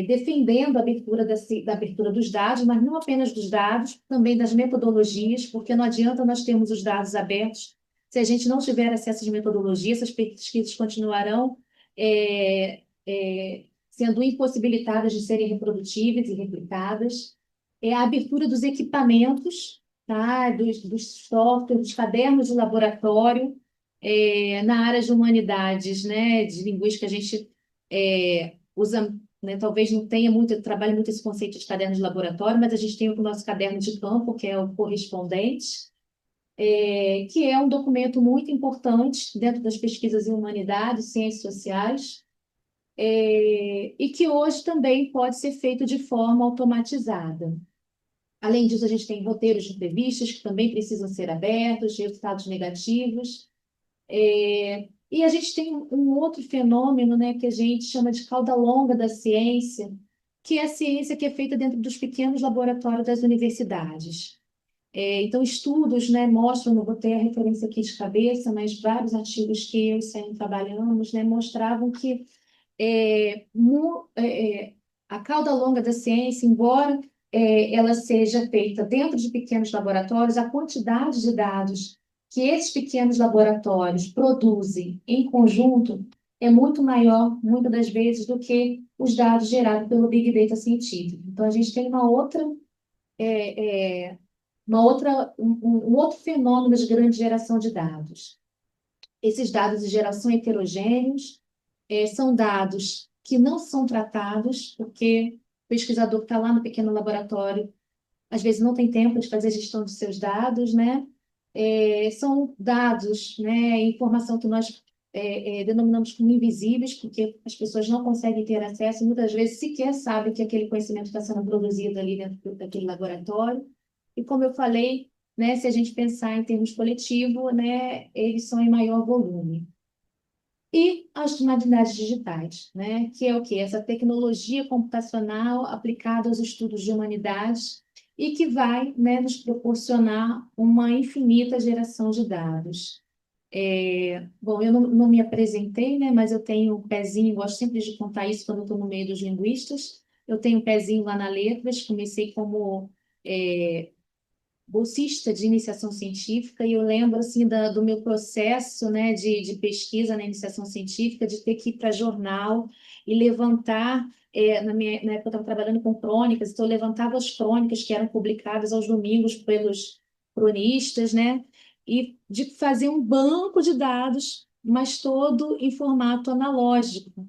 defendendo a abertura da abertura dos dados, mas não apenas dos dados, também das metodologias, porque não adianta nós termos os dados abertos se a gente não tiver acesso às metodologias, essas pesquisas continuarão sendo impossibilitadas de serem reprodutíveis e replicadas. É a abertura dos equipamentos, tá? Dos softwares, dos cadernos de laboratório, na área de humanidades, né? De linguística, a gente usa, né, talvez não tenha muito, trabalhe muito esse conceito de caderno de laboratório, mas a gente tem o nosso caderno de campo, que é o correspondente, que é um documento muito importante dentro das pesquisas em humanidades, ciências sociais, e que hoje também pode ser feito de forma automatizada. Além disso, a gente tem roteiros de entrevistas que também precisam ser abertos, resultados negativos. E a gente tem um outro fenômeno, né, que a gente chama de cauda longa da ciência, que é a ciência que é feita dentro dos pequenos laboratórios das universidades. Então, estudos, né, mostram, não vou ter a referência aqui de cabeça, mas vários artigos que eu e o Sam trabalhamos, né, mostravam que é, mu- é, é, a cauda longa da ciência, embora ela seja feita dentro de pequenos laboratórios, a quantidade de dados que esses pequenos laboratórios produzem em conjunto é muito maior, muitas das vezes, do que os dados gerados pelo Big Data científico. Então, a gente tem é, é, um outro fenômeno de grande geração de dados. Esses dados de geração heterogêneos, são dados que não são tratados, porque o pesquisador que está lá no pequeno laboratório, às vezes não tem tempo de fazer a gestão dos seus dados, né? São dados, né, informação que nós denominamos como invisíveis, porque as pessoas não conseguem ter acesso e muitas vezes sequer sabem que aquele conhecimento está sendo produzido ali dentro daquele laboratório. E como eu falei, né, se a gente pensar em termos coletivos, né, eles são em maior volume. E as humanidades digitais, né? Que é o quê? Essa tecnologia computacional aplicada aos estudos de humanidades e que vai, né, nos proporcionar uma infinita geração de dados. Bom, eu não me apresentei, né, mas eu tenho um pezinho, gosto sempre de contar isso quando eu estou no meio dos linguistas. Eu tenho um pezinho lá na Letras, comecei como bolsista de iniciação científica, e eu lembro assim do meu processo, né, de pesquisa na iniciação científica, de ter que ir para jornal e levantar, na época eu estava trabalhando com crônicas, então eu levantava as crônicas que eram publicadas aos domingos pelos cronistas, né, e de fazer um banco de dados, mas todo em formato analógico.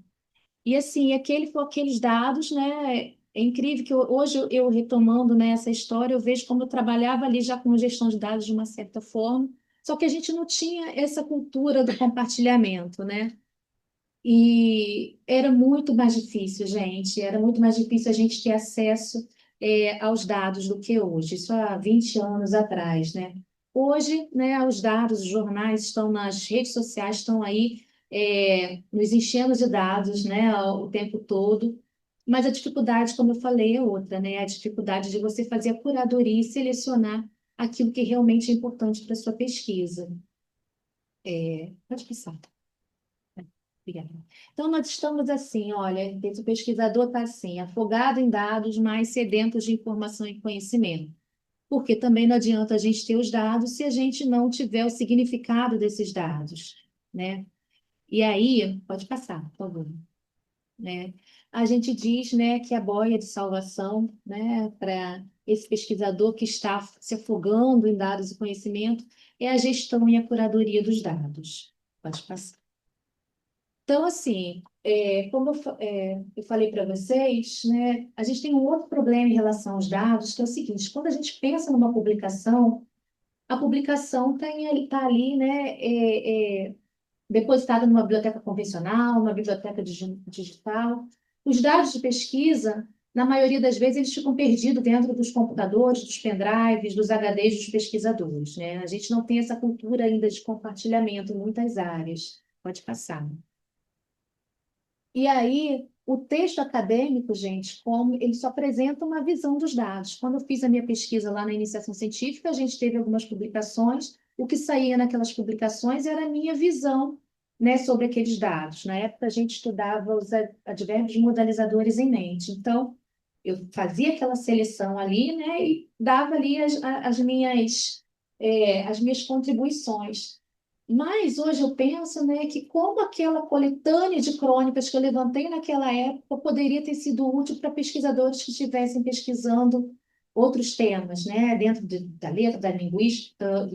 E assim, aqueles dados, né? É incrível que hoje eu retomando, né, essa história, eu vejo como eu trabalhava ali já com gestão de dados de uma certa forma, só que a gente não tinha essa cultura do compartilhamento, né? E era muito mais difícil, gente, era muito mais difícil a gente ter acesso aos dados do que hoje, isso há 20 anos atrás, né? Hoje, né, os dados, os jornais estão nas redes sociais, estão aí nos enchendo de dados, né, o tempo todo, mas a dificuldade, como eu falei, é outra, né? A dificuldade de você fazer a curadoria e selecionar aquilo que realmente é importante para a sua pesquisa. Pode passar. Obrigada. Então, nós estamos assim, olha, esse pesquisador está assim, afogado em dados, mas sedento de informação e conhecimento. Porque também não adianta a gente ter os dados se a gente não tiver o significado desses dados, né? E aí, pode passar, por favor, né? A gente diz, né, que a boia de salvação, né, para esse pesquisador que está se afogando em dados e conhecimento é a gestão e a curadoria dos dados. Pode passar. Então, assim, como eu falei para vocês, né, a gente tem um outro problema em relação aos dados, que é o seguinte: quando a gente pensa numa publicação, a publicação tá ali, né, depositada numa biblioteca convencional, uma biblioteca digital. Os dados de pesquisa, na maioria das vezes eles ficam perdidos dentro dos computadores, dos pendrives, dos HDs dos pesquisadores, né? A gente não tem essa cultura ainda de compartilhamento em muitas áreas. Pode passar. E aí, o texto acadêmico, gente, como ele só apresenta uma visão dos dados. Quando eu fiz a minha pesquisa lá na iniciação científica, a gente teve algumas publicações. O que saía naquelas publicações era a minha visão, né, sobre aqueles dados. Na época, a gente estudava os advérbios modalizadores em mente. Então, eu fazia aquela seleção ali, né, e dava ali as minhas contribuições. Mas hoje eu penso, né, que como aquela coletânea de crônicas que eu levantei naquela época poderia ter sido útil para pesquisadores que estivessem pesquisando outros temas, né, dentro da letra, da linguística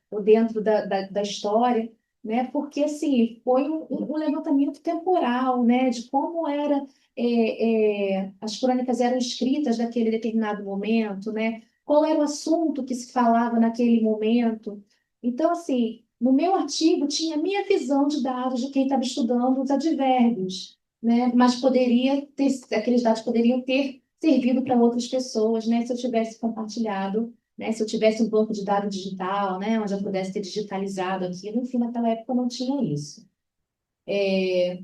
ou dentro da história, né, porque assim foi um levantamento temporal, né, de como as crônicas eram escritas naquele determinado momento, né, qual era o assunto que se falava naquele momento. Então, assim, no meu artigo tinha a minha visão de dados de quem estava estudando os advérbios, né? Mas aqueles dados poderiam ter servido para outras pessoas, né? Se eu tivesse compartilhado, né? Se eu tivesse um banco de dados digital, né? Onde eu pudesse ter digitalizado aquilo, enfim, naquela época não tinha isso. E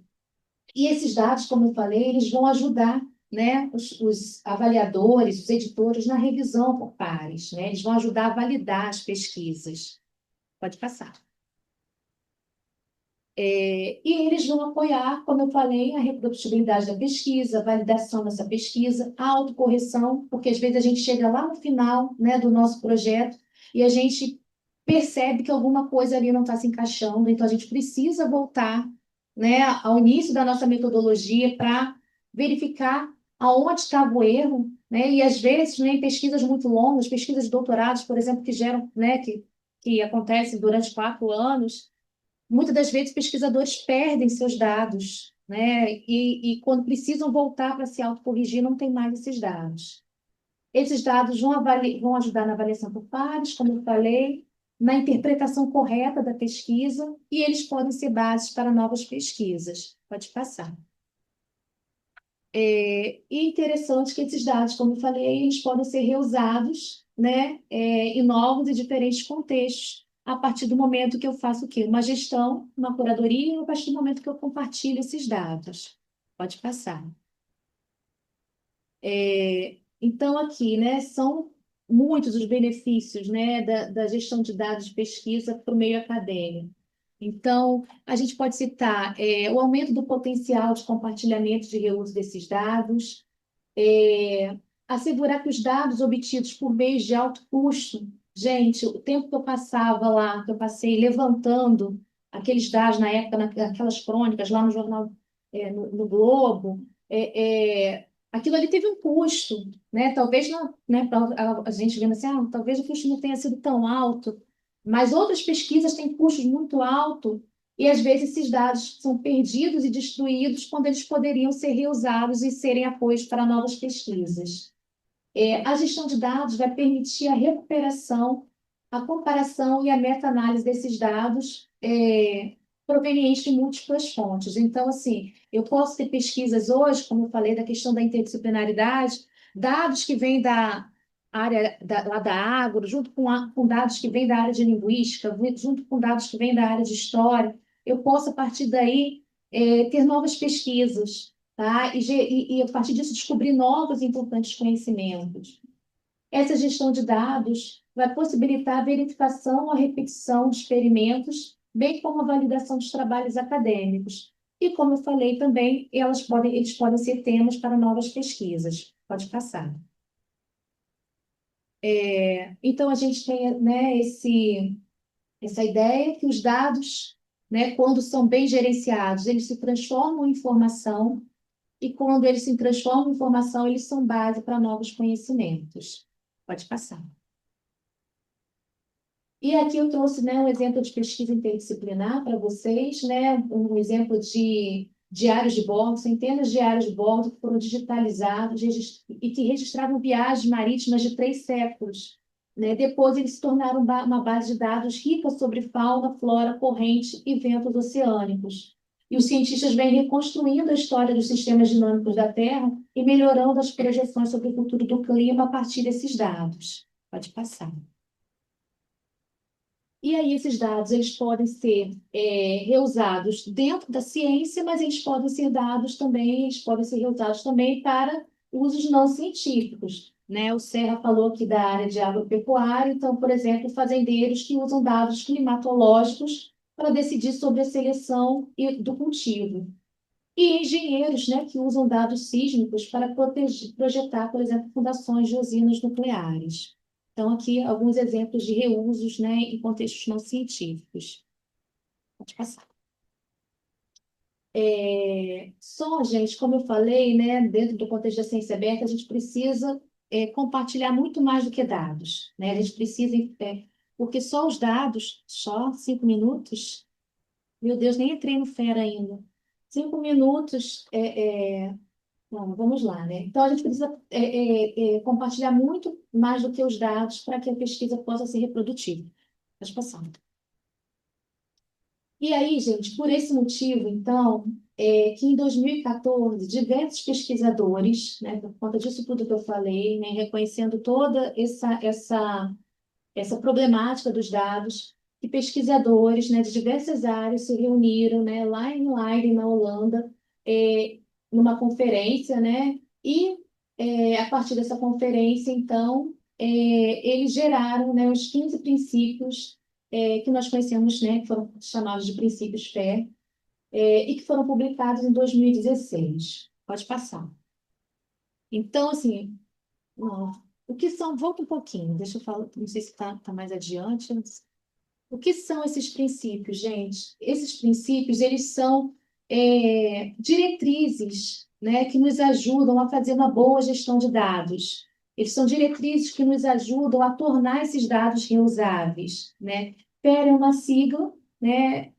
esses dados, como eu falei, eles vão ajudar, né? Os avaliadores, os editores na revisão por pares, né? Eles vão ajudar a validar as pesquisas. Pode passar. E eles vão apoiar, como eu falei, a reprodutibilidade da pesquisa, a validação dessa pesquisa, a autocorreção, porque às vezes a gente chega lá no final, né, do nosso projeto e a gente percebe que alguma coisa ali não está se encaixando, então a gente precisa voltar, né, ao início da nossa metodologia para verificar aonde estava o erro, né, e às vezes, né, em pesquisas muito longas, pesquisas de doutorados, por exemplo, que geram, né, que acontecem durante 4 anos. Muitas das vezes, pesquisadores perdem seus dados, né? E quando precisam voltar para se autocorrigir, não tem mais esses dados. Esses dados vão ajudar na avaliação por pares, como eu falei, na interpretação correta da pesquisa, e eles podem ser bases para novas pesquisas. Pode passar. E interessante que esses dados, como eu falei, eles podem ser reusados, né, em novos e diferentes contextos, a partir do momento que eu faço o quê? Uma gestão, uma curadoria, a partir do momento que eu compartilho esses dados. Pode passar. Então, aqui, né, são muitos os benefícios, né, da gestão de dados de pesquisa para o meio acadêmico. Então, a gente pode citar o aumento do potencial de compartilhamento de reuso desses dados, é, assegurar que os dados obtidos por meios de alto custo, gente, o tempo que eu passava lá, que eu passei levantando aqueles dados na época, naquelas crônicas lá no jornal, no Globo, aquilo ali teve um custo, né? Talvez não, né, a gente vendo assim, talvez o custo não tenha sido tão alto, mas outras pesquisas têm custos muito altos e às vezes esses dados são perdidos e destruídos quando eles poderiam ser reusados e serem apoios para novas pesquisas. A gestão de dados vai permitir a recuperação, a comparação e a meta-análise desses dados provenientes de múltiplas fontes. Então, assim, eu posso ter pesquisas hoje, como eu falei, da questão da interdisciplinaridade, dados que vêm da área lá da agro, junto com dados que vêm da área de linguística, junto com dados que vêm da área de história, eu posso, a partir daí, ter novas pesquisas, tá? E a partir disso descobrir novos e importantes conhecimentos. Essa gestão de dados vai possibilitar a verificação ou a repetição de experimentos, bem como a validação dos trabalhos acadêmicos. E, como eu falei também, eles podem ser temas para novas pesquisas. Pode passar. Então, a gente tem, né, essa ideia que os dados, né, quando são bem gerenciados, eles se transformam em informação, e quando eles se transformam em informação, eles são base para novos conhecimentos. Pode passar. E aqui eu trouxe, né, um exemplo de pesquisa interdisciplinar para vocês, né, um exemplo de diários de bordo, centenas de diários de bordo que foram digitalizados e que registravam viagens marítimas de 3 séculos. Né? Depois eles se tornaram uma base de dados rica sobre fauna, flora, corrente e ventos oceânicos. E os cientistas vêm reconstruindo a história dos sistemas dinâmicos da Terra e melhorando as projeções sobre o futuro do clima a partir desses dados. Pode passar. E aí esses dados eles podem ser reusados dentro da ciência, mas eles podem ser dados também, eles podem ser reusados também para usos não científicos, né? O Serra falou aqui da área de agropecuária, então, por exemplo, fazendeiros que usam dados climatológicos para decidir sobre a seleção do cultivo. E engenheiros, né, que usam dados sísmicos para projetar, por exemplo, fundações de usinas nucleares. Então, aqui alguns exemplos de reusos, né, em contextos não científicos. Pode passar. Só, gente, como eu falei, né, dentro do contexto da ciência aberta, a gente precisa compartilhar muito mais do que dados, né? A gente precisa, porque só os dados, só 5 minutos, meu Deus, nem entrei no fera ainda. 5 minutos, bom, vamos lá, né? Então, a gente precisa compartilhar muito mais do que os dados para que a pesquisa possa ser reprodutiva. Pode passar. E aí, gente, por esse motivo, então, que em 2014, diversos pesquisadores, né, por conta disso tudo que eu falei, né, reconhecendo toda essa problemática dos dados, que pesquisadores, né, de diversas áreas se reuniram, né, lá em Leiden, na Holanda, numa conferência, né, e a partir dessa conferência, então, eles geraram, né, os 15 princípios que nós conhecemos, né, que foram chamados de princípios FAIR, e que foram publicados em 2016. Pode passar. Então, assim, não, o que são, volta um pouquinho, deixa eu falar, não sei se está mais adiante. O que são esses princípios, gente? Esses princípios, eles são diretrizes, né, que nos ajudam a fazer uma boa gestão de dados. Eles são diretrizes que nos ajudam a tornar esses dados reusáveis, né? FAIR é uma sigla, né,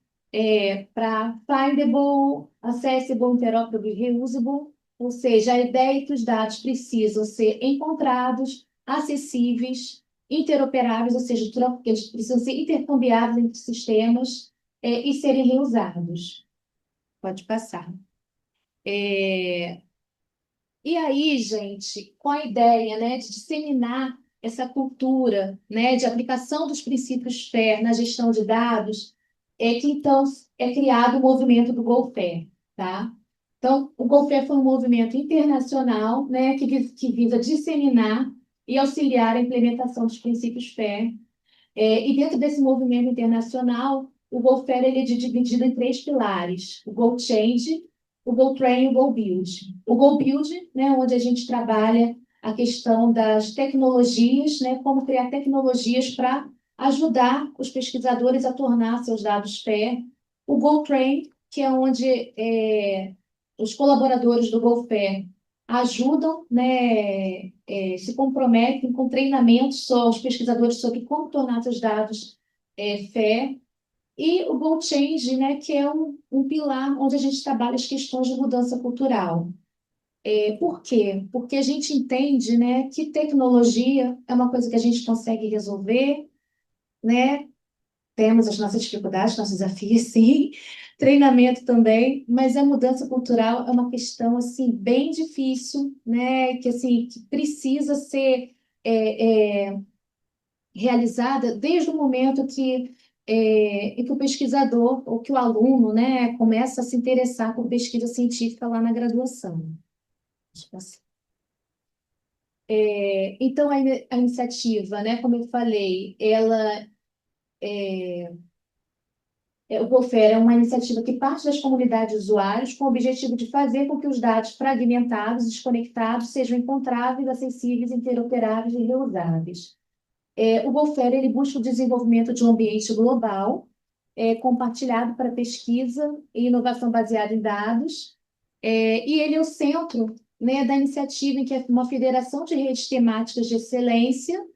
para Findable, Accessible, Interoperable e Reusable, ou seja, a ideia é que os dados precisam ser encontrados, acessíveis, interoperáveis, ou seja, eles precisam ser intercambiáveis entre sistemas e serem reusados. Pode passar. E aí, gente, com a ideia, né, de disseminar essa cultura, né, de aplicação dos princípios FAIR na gestão de dados, que então é criado o movimento do GoFair, tá? Então, o GoFair foi um movimento internacional, né, que visa disseminar e auxiliar a implementação dos princípios FAIR. E dentro desse movimento internacional, o GoFair ele é dividido em 3 pilares: o GoChange, o GoTrain e o GoBuild. O GoBuild, né, onde a gente trabalha a questão das tecnologias, né, como criar tecnologias para ajudar os pesquisadores a tornar seus dados FAIR. O GoTrain, que é onde os colaboradores do GoFair ajudam, né, se comprometem com treinamentos aos pesquisadores sobre como tornar seus dados FAIR. E o GoChange, né, que é um pilar onde a gente trabalha as questões de mudança cultural. Por quê? Porque a gente entende, né, que tecnologia é uma coisa que a gente consegue resolver, né? Temos as nossas dificuldades, nossos desafios, sim, treinamento também, mas a mudança cultural é uma questão assim bem difícil, né? Que assim que precisa ser realizada desde o momento em que o pesquisador ou que o aluno, né, começa a se interessar por pesquisa científica lá na graduação. Então a iniciativa, né, como eu falei, ela o GoFair é uma iniciativa que parte das comunidades de usuários com o objetivo de fazer com que os dados fragmentados e desconectados sejam encontráveis, acessíveis, interoperáveis e reusáveis. O GoFair ele busca o desenvolvimento de um ambiente global, compartilhado para pesquisa e inovação baseada em dados, e ele é o centro, né, da iniciativa em que é uma federação de redes temáticas de excelência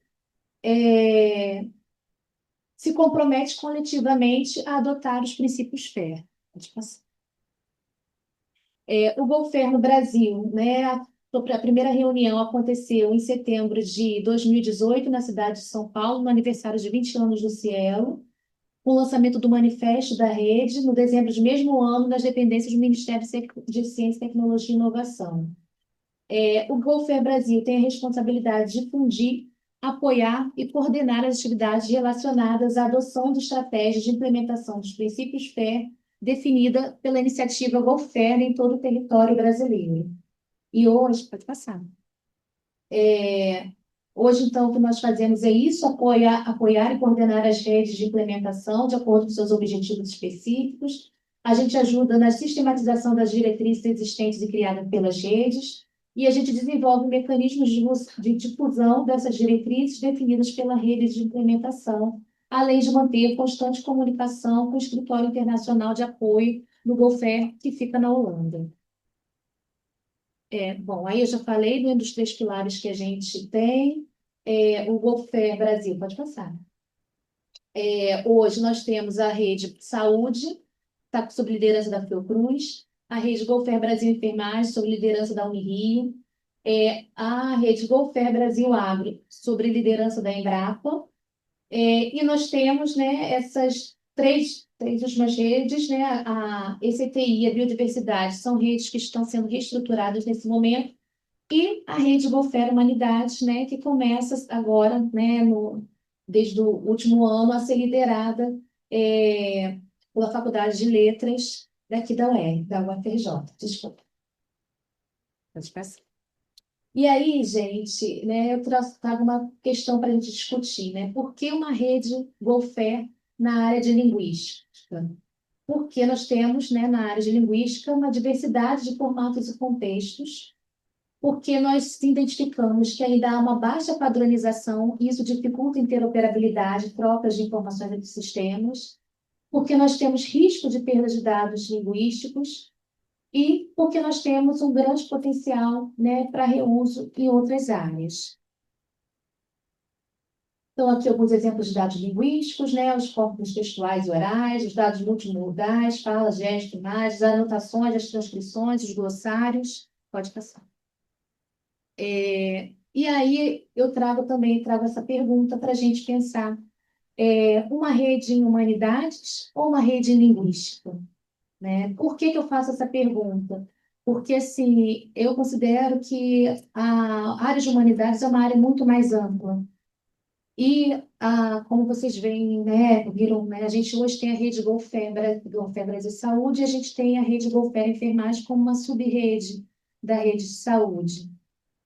se compromete coletivamente a adotar os princípios FAIR. Pode passar. O GoFair no Brasil, né, a primeira reunião aconteceu em setembro de 2018, na cidade de São Paulo, no aniversário de 20 anos do Cielo, com o lançamento do manifesto da rede, no dezembro do mesmo ano, nas dependências do Ministério de Ciência, Tecnologia e Inovação. O Golfer Brasil tem a responsabilidade de difundir, apoiar e coordenar as atividades relacionadas à adoção de estratégias de implementação dos princípios FAIR, definida pela iniciativa Golfer em todo o território brasileiro. E hoje, pode passar. Hoje, então, o que nós fazemos é isso, apoiar e coordenar as redes de implementação de acordo com seus objetivos específicos. A gente ajuda na sistematização das diretrizes existentes e criadas pelas redes, e a gente desenvolve mecanismos de difusão dessas diretrizes definidas pela rede de implementação, além de manter constante comunicação com o Escritório Internacional de Apoio no Golfer, que fica na Holanda. Bom, aí eu já falei dos 3 pilares que a gente tem. O Golfer Brasil, pode passar. Hoje nós temos a rede Saúde, está sob liderança da Fiocruz, a rede Golfer Brasil Enfermagem, sob liderança da Unirio, a rede Golfer Brasil Agro, sob liderança da Embrapa, e nós temos, né, essas três últimas redes, né, a ECTI e a Biodiversidade, são redes que estão sendo reestruturadas nesse momento, e a rede Golfer Humanidades, né, que começa agora, né, desde o último ano, a ser liderada pela Faculdade de Letras daqui da UFRJ. Desculpa. Pode passar. E aí, gente, né, eu trago uma questão para a gente discutir, né? Por que uma rede Golfer na área de linguística? Porque nós temos, né, na área de linguística, uma diversidade de formatos e contextos, porque nós identificamos que ainda há uma baixa padronização, e isso dificulta a interoperabilidade, trocas de informações entre sistemas, porque nós temos risco de perda de dados linguísticos, e porque nós temos um grande potencial, né, para reuso em outras áreas. Então, aqui alguns exemplos de dados linguísticos, né, os corpos textuais e orais, os dados multimodais, fala, gesto, imagens, as anotações, as transcrições, os glossários. Pode passar. E aí eu trago essa pergunta para a gente pensar. Uma rede em humanidades ou uma rede em linguística? Né? Por que eu faço essa pergunta? Porque, assim, eu considero que a área de humanidades é uma área muito mais ampla. E, como vocês veem, né, viram, né, a gente hoje tem a rede Golfer Brasil Saúde, e a gente tem a rede Golfer Enfermagem como uma sub-rede da rede de saúde.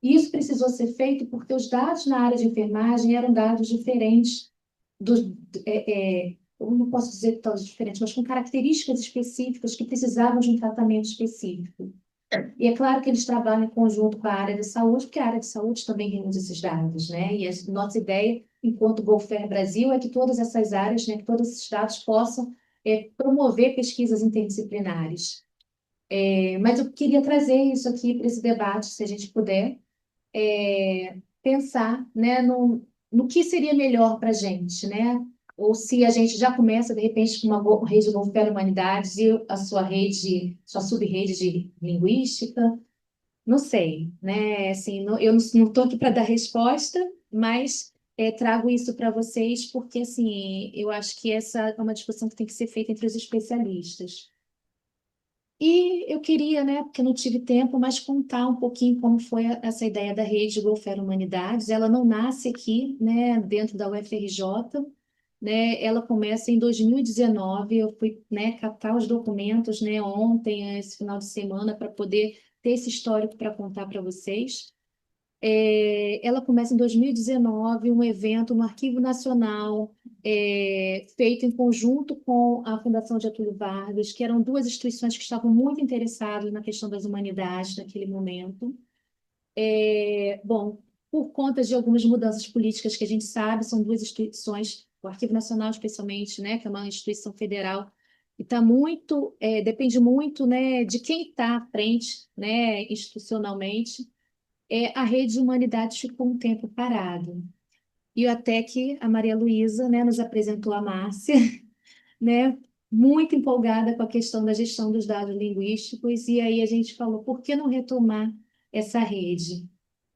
E isso precisou ser feito porque os dados na área de enfermagem eram dados diferentes eu não posso dizer todos diferentes, mas com características específicas que precisavam de um tratamento específico. E é claro que eles trabalham em conjunto com a área de saúde, porque a área de saúde também reúne esses dados, né? E a nossa ideia, enquanto Golfer Brasil, é que todas essas áreas, né, que todos esses dados possam promover pesquisas interdisciplinares. Mas eu queria trazer isso aqui para esse debate, se a gente puder, pensar, né, no que seria melhor para a gente, né? Ou se a gente já começa, de repente, com uma rede Golfer Humanidades e a sua sub-rede de linguística, não sei, né? Assim, eu não estou aqui para dar resposta, mas trago isso para vocês porque, assim, eu acho que essa é uma discussão que tem que ser feita entre os especialistas. E eu queria, né, porque não tive tempo, mas contar um pouquinho como foi essa ideia da rede Golfer Humanidades. Ela não nasce aqui, né, dentro da UFRJ, né, ela começa em 2019. Eu fui, né, catar os documentos, né, ontem, esse final de semana, para poder ter esse histórico para contar para vocês. Ela começa em 2019, um evento no Arquivo Nacional, feito em conjunto com a Fundação Getúlio Vargas, que eram duas instituições que estavam muito interessadas na questão das humanidades naquele momento. Bom, por conta de algumas mudanças políticas que a gente sabe, são duas instituições, o Arquivo Nacional especialmente, né, que é uma instituição federal, e depende muito, né, de quem está à frente, né, institucionalmente. A rede de humanidades ficou um tempo parado. E até que a Maria Luísa, né, nos apresentou a Márcia, né, muito empolgada com a questão da gestão dos dados linguísticos, e aí a gente falou, por que não retomar essa rede?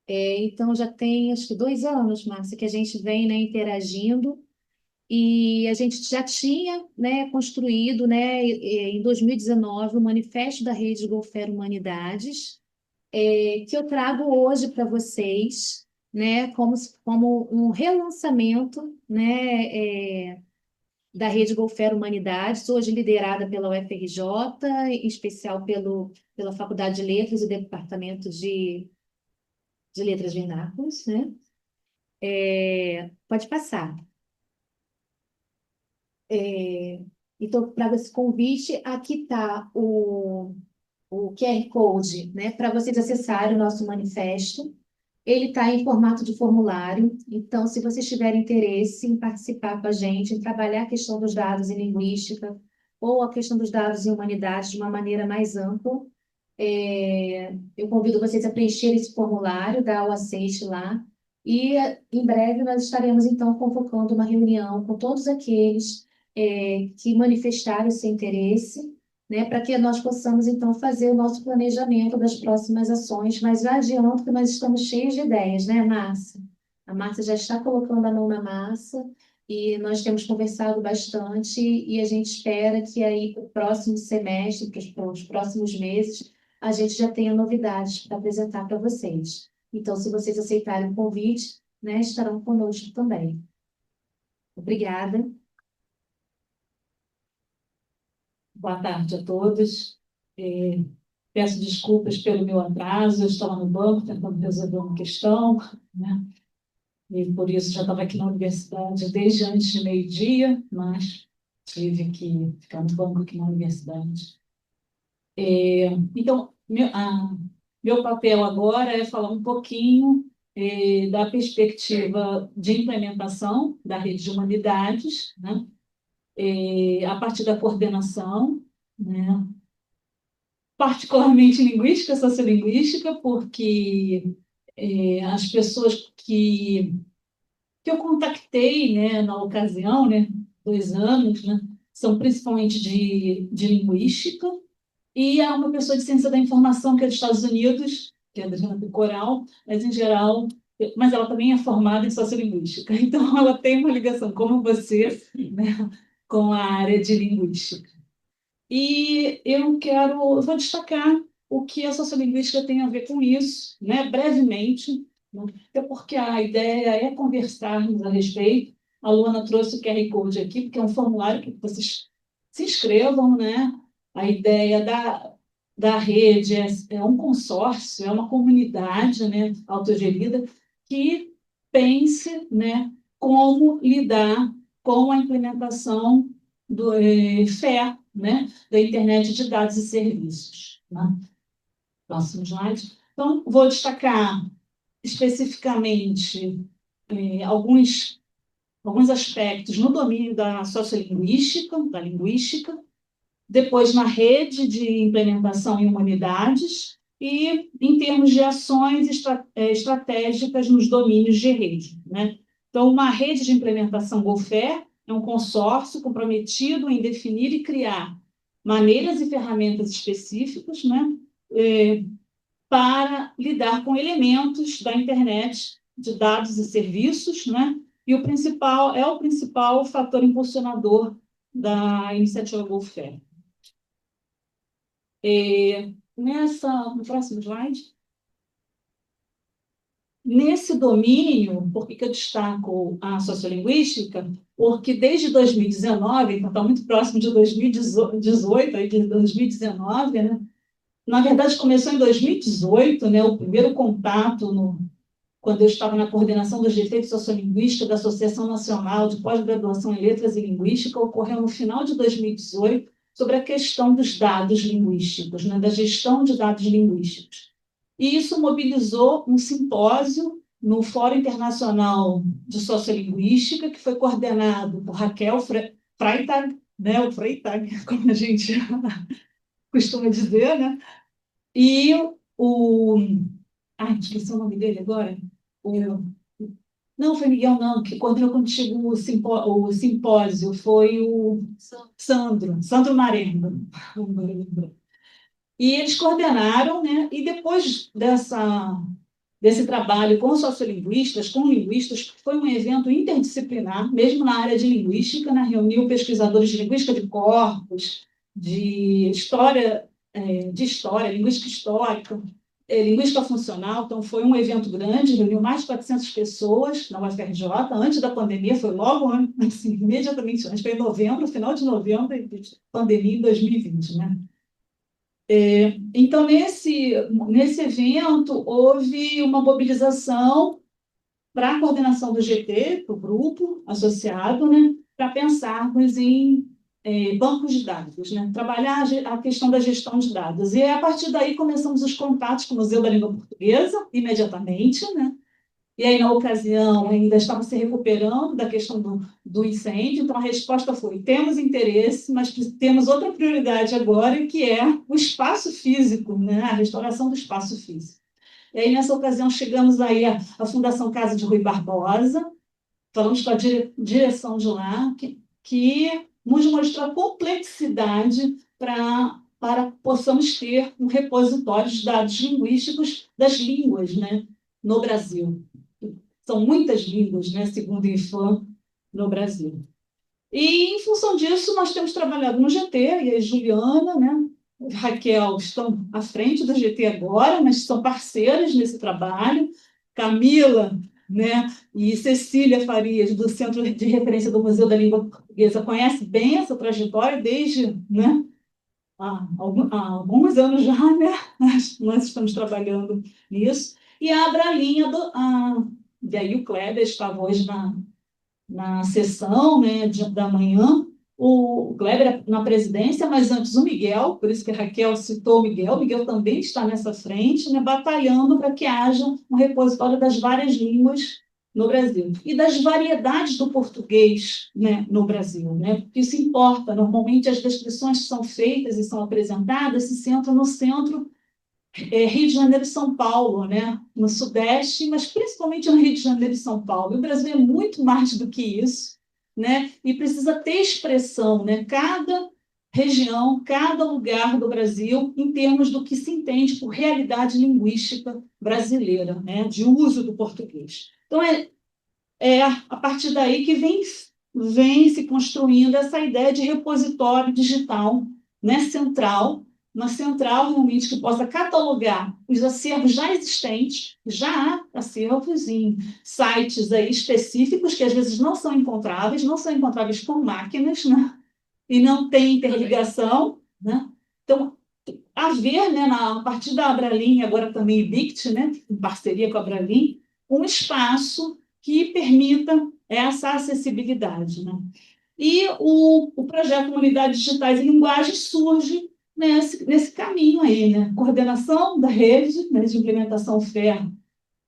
Então, já tem, acho que 2 anos, Márcia, que a gente vem, né, interagindo, E a gente já tinha, né, construído, né, em 2019 o Manifesto da Rede Golfer Humanidades, que eu trago hoje para vocês, né, como um relançamento, né, da Rede Golfer Humanidades, hoje liderada pela UFRJ, em especial pela Faculdade de Letras e Departamento de Letras Vernáculas, né? Pode passar. Então, para esse convite, aqui está o QR Code, né, para vocês acessarem o nosso manifesto. Ele está em formato de formulário, então, se vocês tiverem interesse em participar com a gente, em trabalhar a questão dos dados em linguística ou a questão dos dados em humanidades de uma maneira mais ampla, eu convido vocês a preencher esse formulário, dar o aceite lá, e em breve nós estaremos, então, convocando uma reunião com todos aqueles que manifestaram esse interesse, né, para que nós possamos, então, fazer o nosso planejamento das próximas ações, mas já adianto que nós estamos cheios de ideias, né, Márcia? A Márcia já está colocando a mão na massa e nós temos conversado bastante e a gente espera que aí para o próximo semestre, para os próximos meses, a gente já tenha novidades para apresentar para vocês. Então, se vocês aceitarem o convite, né, estarão conosco também. Obrigada. Boa tarde a todos. Peço desculpas pelo meu atraso, eu estava no banco tentando resolver uma questão, né? E por isso já estava aqui na universidade desde antes de meio-dia, mas tive que ficar no banco aqui na universidade. Então, meu papel agora é falar um pouquinho da perspectiva de implementação da rede de humanidades, né? A partir da coordenação, né? Particularmente linguística, sociolinguística, porque as pessoas que eu contactei, né, na ocasião, né, 2 anos, né, são principalmente de linguística, e há uma pessoa de ciência da informação que é dos Estados Unidos, que é a Adriana Picoral, mas em geral, mas ela também é formada em sociolinguística, então ela tem uma ligação, como você, né, com a área de linguística. E vou destacar o que a sociolinguística tem a ver com isso, né, brevemente, né, até porque a ideia é conversarmos a respeito. A Luana trouxe o QR Code aqui, porque é um formulário que vocês se inscrevam, né? A ideia da rede é um consórcio, é uma comunidade, né, autogerida, que pense, né, como lidar com a implementação do FEA, né, da internet de dados e serviços. Né? Próximo slide. Então, vou destacar especificamente alguns aspectos no domínio da sociolinguística, da linguística, depois na rede de implementação em humanidades e em termos de ações estratégicas nos domínios de rede. Né? Então, uma rede de implementação GoFair é um consórcio comprometido em definir e criar maneiras e ferramentas específicas, né, para lidar com elementos da internet de dados e serviços, né, e o principal fator impulsionador da iniciativa GoFair. No próximo slide. Nesse domínio, por que eu destaco a sociolinguística? Porque desde 2019, então está muito próximo de 2018, aí de 2019, né? Na verdade, começou em 2018, né? O primeiro contato, quando eu estava na coordenação dos efeitos sociolinguísticos da Associação Nacional de Pós-Graduação em Letras e Linguística, ocorreu no final de 2018, sobre a questão dos dados linguísticos, né? Da gestão de dados linguísticos. E isso mobilizou um simpósio no Fórum Internacional de Sociolinguística, que foi coordenado por Raquel Freitag, né, o Freitag, como a gente costuma dizer, né? E esqueci o nome dele agora. Não foi Miguel, não, que coordenou contigo o simpósio, foi o Sandro Marenda. E eles coordenaram, né? E depois desse trabalho com sociolinguistas, com linguistas. Foi um evento interdisciplinar, mesmo na área de linguística, né? Reuniu pesquisadores de linguística de corpos, de história, linguística histórica, linguística funcional. Então, foi um evento grande, reuniu mais de 400 pessoas na UFRJ. Antes da pandemia, foi logo, assim, imediatamente antes, foi em novembro, final de novembro, pandemia em 2020, né? Então, nesse evento, houve uma mobilização para a coordenação do GT, para o grupo associado, né, para pensarmos em bancos de dados, né, trabalhar a questão da gestão de dados. E a partir daí começamos os contatos com o Museu da Língua Portuguesa, imediatamente, né? E aí, na ocasião, ainda estava se recuperando da questão do incêndio, então a resposta foi: temos interesse, mas temos outra prioridade agora, que é o espaço físico, né? A restauração do espaço físico. E aí, nessa ocasião, chegamos aí à Fundação Casa de Rui Barbosa, falamos com a direção de lá, que nos mostrou a complexidade para possamos ter um repositório de dados linguísticos das línguas, né, no Brasil. São muitas línguas, né, segundo o IFAM, no Brasil. E, em função disso, nós temos trabalhado no GT, e a Juliana, né, Raquel estão à frente do GT agora, mas são parceiras nesse trabalho. Camila, né, e Cecília Farias, do Centro de Referência do Museu da Língua Portuguesa, conhecem bem essa trajetória desde, né, há alguns anos já, né, nós estamos trabalhando nisso. E abre a linha e aí o Kleber estava hoje na sessão, né, da manhã, o Kleber na presidência, mas antes o Miguel, por isso que a Raquel citou o Miguel também está nessa frente, né, batalhando para que haja um repositório das várias línguas no Brasil e das variedades do português, né, no Brasil, né, porque isso importa. Normalmente as descrições que são feitas e são apresentadas se centram no centro, Rio de Janeiro e São Paulo, né? No Sudeste, mas principalmente no Rio de Janeiro e São Paulo. E o Brasil é muito mais do que isso, né? E precisa ter expressão, né? Cada região, cada lugar do Brasil, em termos do que se entende por realidade linguística brasileira, né? De uso do português. Então, é a partir daí que vem se construindo essa ideia de repositório digital, né? Central, uma central realmente que possa catalogar os acervos já existentes. Já há acervos em sites aí específicos que às vezes não são encontráveis por máquinas, né? E não tem interligação, né? Então, haver, né, a partir da Abralin, agora também IBICT, né, em parceria com a Abralin, um espaço que permita essa acessibilidade, né? E o projeto Comunidades Digitais e Linguagem surge nesse caminho aí, né? Coordenação da rede, né, de implementação FAIR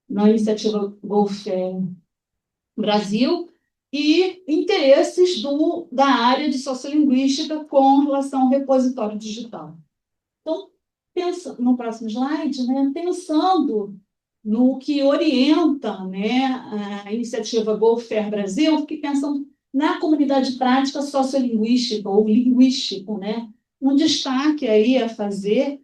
na iniciativa GoFair Brasil e interesses da área de sociolinguística com relação ao repositório digital. Então, no próximo slide, né, pensando no que orienta, né, a iniciativa GoFair Brasil, fiquei pensando na comunidade prática sociolinguística ou linguístico, né? Um destaque aí a fazer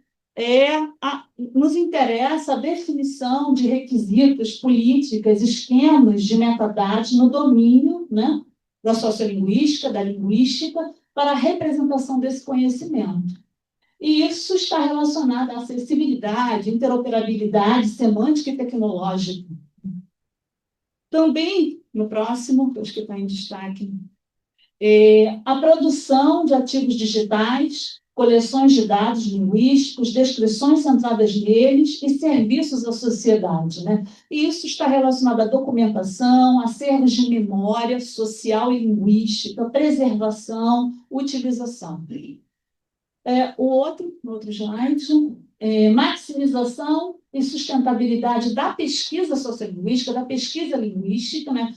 nos interessa a definição de requisitos, políticas, esquemas de metadados no domínio, né, da sociolinguística, da linguística, para a representação desse conhecimento. E isso está relacionado à acessibilidade, interoperabilidade semântica e tecnológica. Também, no próximo, acho que está em destaque, a produção de ativos digitais, coleções de dados linguísticos, descrições centradas neles e serviços à sociedade, né? E isso está relacionado à documentação, acervos de memória social e linguística, preservação, utilização. O outro slide, maximização e sustentabilidade da pesquisa sociolinguística, da pesquisa linguística, né?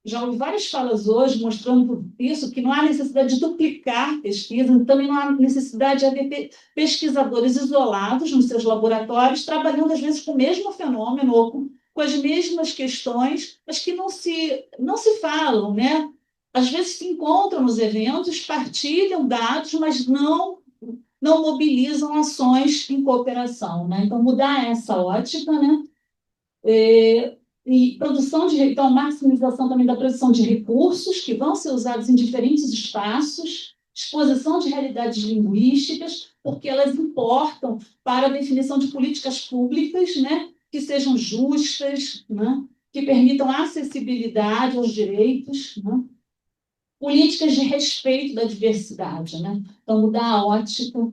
Já ouvi várias falas hoje mostrando isso, que não há necessidade de duplicar pesquisa, também não há necessidade de haver pesquisadores isolados nos seus laboratórios, trabalhando às vezes com o mesmo fenômeno ou com as mesmas questões, mas que não se falam, né? Às vezes se encontram nos eventos, partilham dados, mas não mobilizam ações em cooperação, né? Então, mudar essa ótica, né? E produção então, maximização também da produção de recursos que vão ser usados em diferentes espaços, exposição de realidades linguísticas, porque elas importam para a definição de políticas públicas, né, que sejam justas, né, que permitam acessibilidade aos direitos, né, políticas de respeito da diversidade, né, então mudar a ótica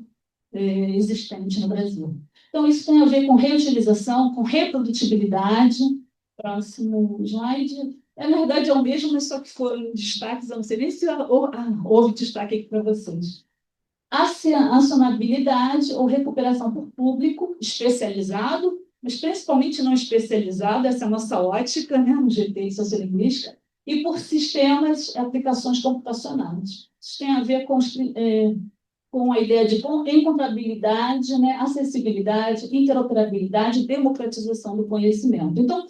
existente no Brasil. Então, isso tem a ver com reutilização, com reprodutibilidade. Próximo slide. Na verdade, é o mesmo, mas só que foram destaques, eu não sei nem se houve destaque aqui para vocês. Acionabilidade ou recuperação por público especializado, mas principalmente não especializado, essa é a nossa ótica, né, no GT e Sociolinguística, e por sistemas e aplicações computacionais. Isso tem a ver com a ideia de encontrabilidade, né, acessibilidade, interoperabilidade, democratização do conhecimento. Então,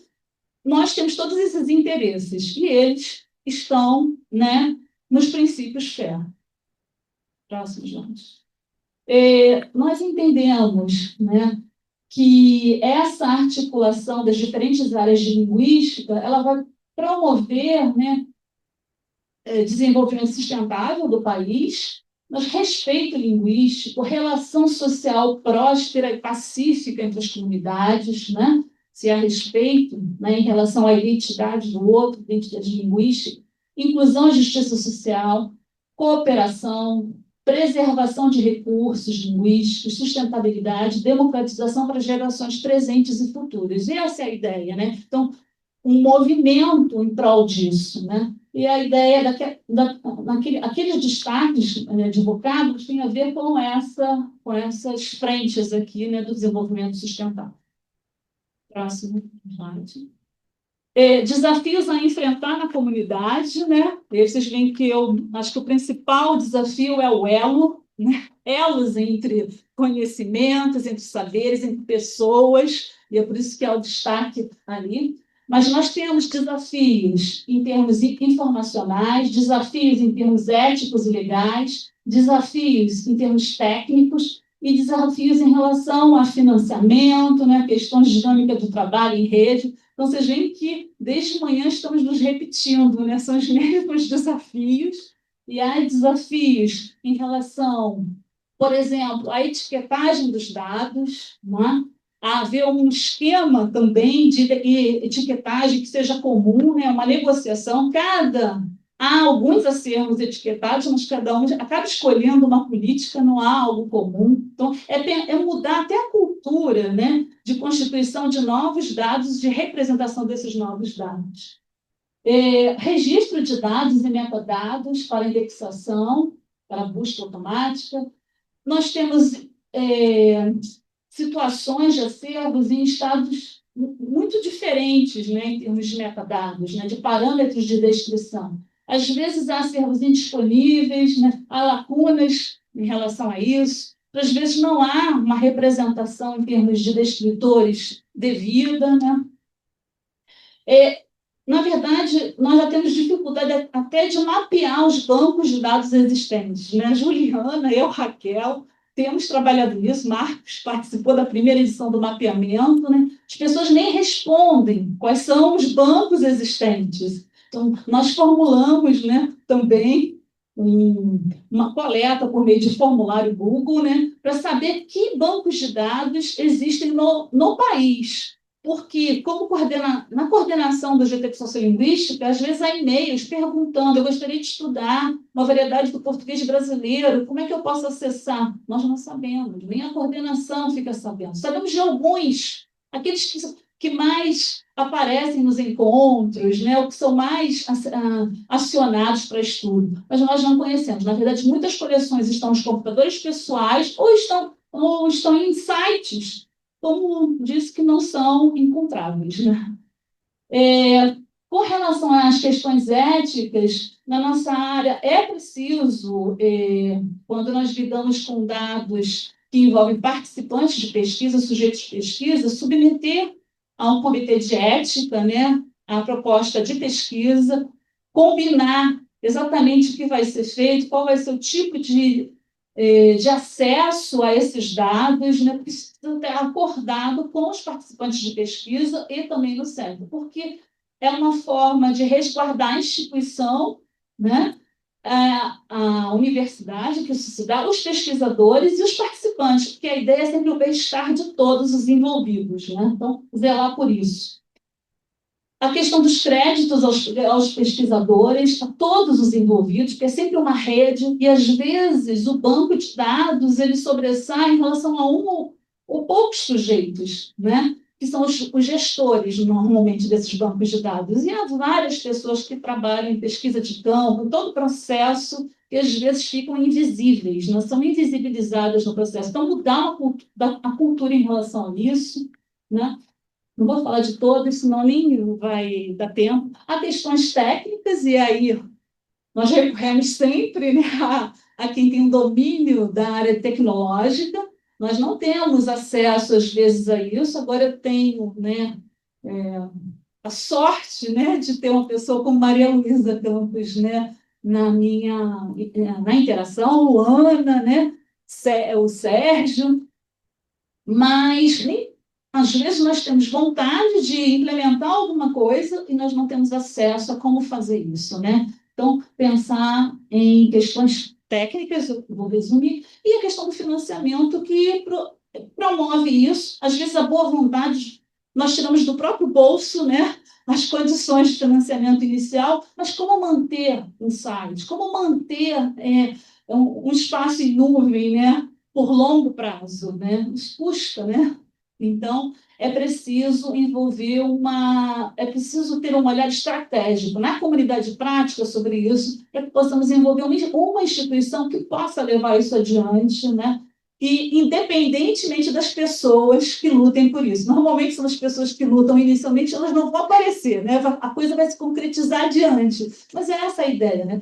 nós temos todos esses interesses e eles estão, né, nos princípios FAIR. Próximo slide. Nós entendemos, né, que essa articulação das diferentes áreas de linguística ela vai promover, né, desenvolvimento sustentável do país, mas respeito linguístico, relação social próspera e pacífica entre as comunidades, né? Se há respeito, né, em relação à identidade do outro, identidade linguística, inclusão e justiça social, cooperação, preservação de recursos linguísticos, sustentabilidade, democratização para gerações presentes e futuras. E essa é a ideia, né? Então, um movimento em prol disso, né? E a ideia aqueles destaques divulgados tem a ver com essas frentes aqui, né, do desenvolvimento sustentável. Próximo slide. Desafios a enfrentar na comunidade, né? E vocês veem que eu acho que o principal desafio é o elo, né? Elos entre conhecimentos, entre saberes, entre pessoas, e é por isso que é o destaque ali. Mas nós temos desafios em termos informacionais, desafios em termos éticos e legais, desafios em termos técnicos e desafios em relação a financiamento, né, questões dinâmicas do trabalho em rede. Então, vocês veem que desde manhã estamos nos repetindo, né? São os mesmos desafios, e há desafios em relação, por exemplo, à etiquetagem dos dados, né? A haver um esquema também de etiquetagem que seja comum, né? Uma negociação, há alguns a sermos etiquetados, mas cada um acaba escolhendo uma política, não há algo comum. Então, é mudar até a cultura, né, de constituição de novos dados, de representação desses novos dados. Registro de dados e metadados para indexação, para busca automática. Nós temos situações de acervos em estados muito diferentes, né, em termos de metadados, né, de parâmetros de descrição. Às vezes há acervos indisponíveis, né, há lacunas em relação a isso. Às vezes não há uma representação em termos de descritores devida, né? Na verdade, nós já temos dificuldade até de mapear os bancos de dados existentes, né? Juliana, eu, Raquel, temos trabalhado nisso. Marcos participou da primeira edição do mapeamento, né? As pessoas nem respondem quais são os bancos existentes. Então, nós formulamos, né, também uma coleta por meio de formulário Google, né, para saber que bancos de dados existem no país. Porque, na coordenação do GT de Sociolinguística, às vezes há e-mails perguntando: eu gostaria de estudar uma variedade do português brasileiro, como é que eu posso acessar? Nós não sabemos, nem a coordenação fica sabendo. Sabemos de alguns, aqueles que mais aparecem nos encontros, né, ou que são mais acionados para estudo, mas nós não conhecemos. Na verdade, muitas coleções estão nos computadores pessoais ou estão em sites, como disse, que não são encontráveis, né? Com relação às questões éticas, na nossa área é preciso, quando nós lidamos com dados que envolvem participantes de pesquisa, sujeitos de pesquisa, submeter a um comitê de ética, né, a proposta de pesquisa, combinar exatamente o que vai ser feito, qual vai ser o tipo de de acesso a esses dados, né, precisa ter acordado com os participantes de pesquisa e também no centro, porque é uma forma de resguardar a instituição, né, a universidade, que isso se dá, os pesquisadores e os participantes, porque a ideia é sempre o bem-estar de todos os envolvidos, né? Então, zelar por isso. A questão dos créditos aos pesquisadores, a todos os envolvidos, porque é sempre uma rede, e às vezes o banco de dados ele sobressai em relação a um ou poucos sujeitos, né? Que são os gestores, normalmente, desses bancos de dados. E há várias pessoas que trabalham em pesquisa de campo, em todo o processo, que às vezes ficam invisíveis, não são invisibilizadas no processo. Então, mudar a cultura em relação a isso, né? Não vou falar de todos, senão nem vai dar tempo. Há questões técnicas, e aí nós recorremos sempre, né, a quem tem um domínio da área tecnológica. Nós não temos acesso, às vezes, a isso. Agora eu tenho, né, a sorte, né, de ter uma pessoa como Maria Luísa Campos, né, na interação, o Ana, né, o Sérgio, mas nem às vezes nós temos vontade de implementar alguma coisa e nós não temos acesso a como fazer isso, né? Então, pensar em questões técnicas, eu vou resumir, e a questão do financiamento que promove isso. Às vezes, a boa vontade nós tiramos do próprio bolso, né? As condições de financiamento inicial, mas como manter um site, como manter um espaço em nuvem, né? Por longo prazo, né? Isso custa, né? Então, é preciso é preciso ter um olhar estratégico na comunidade prática sobre isso, para que possamos envolver uma instituição que possa levar isso adiante, né? E independentemente das pessoas que lutem por isso. Normalmente são as pessoas que lutam inicialmente, elas não vão aparecer, né? A coisa vai se concretizar adiante. Mas é essa a ideia, né?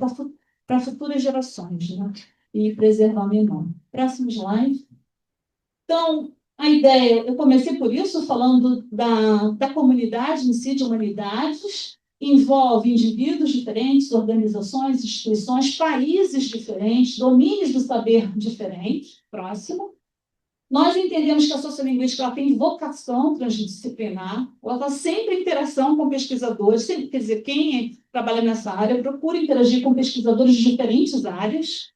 Para futuras gerações, né? E preservar a memória. Próximo slide. Então, a ideia, eu comecei por isso, falando da comunidade em si, de humanidades, envolve indivíduos diferentes, organizações, instituições, países diferentes, domínios do saber diferentes. Próximo. Nós entendemos que a sociolinguística ela tem vocação transdisciplinar, ela está sempre em interação com pesquisadores, sempre, quer dizer, quem trabalha nessa área procura interagir com pesquisadores de diferentes áreas.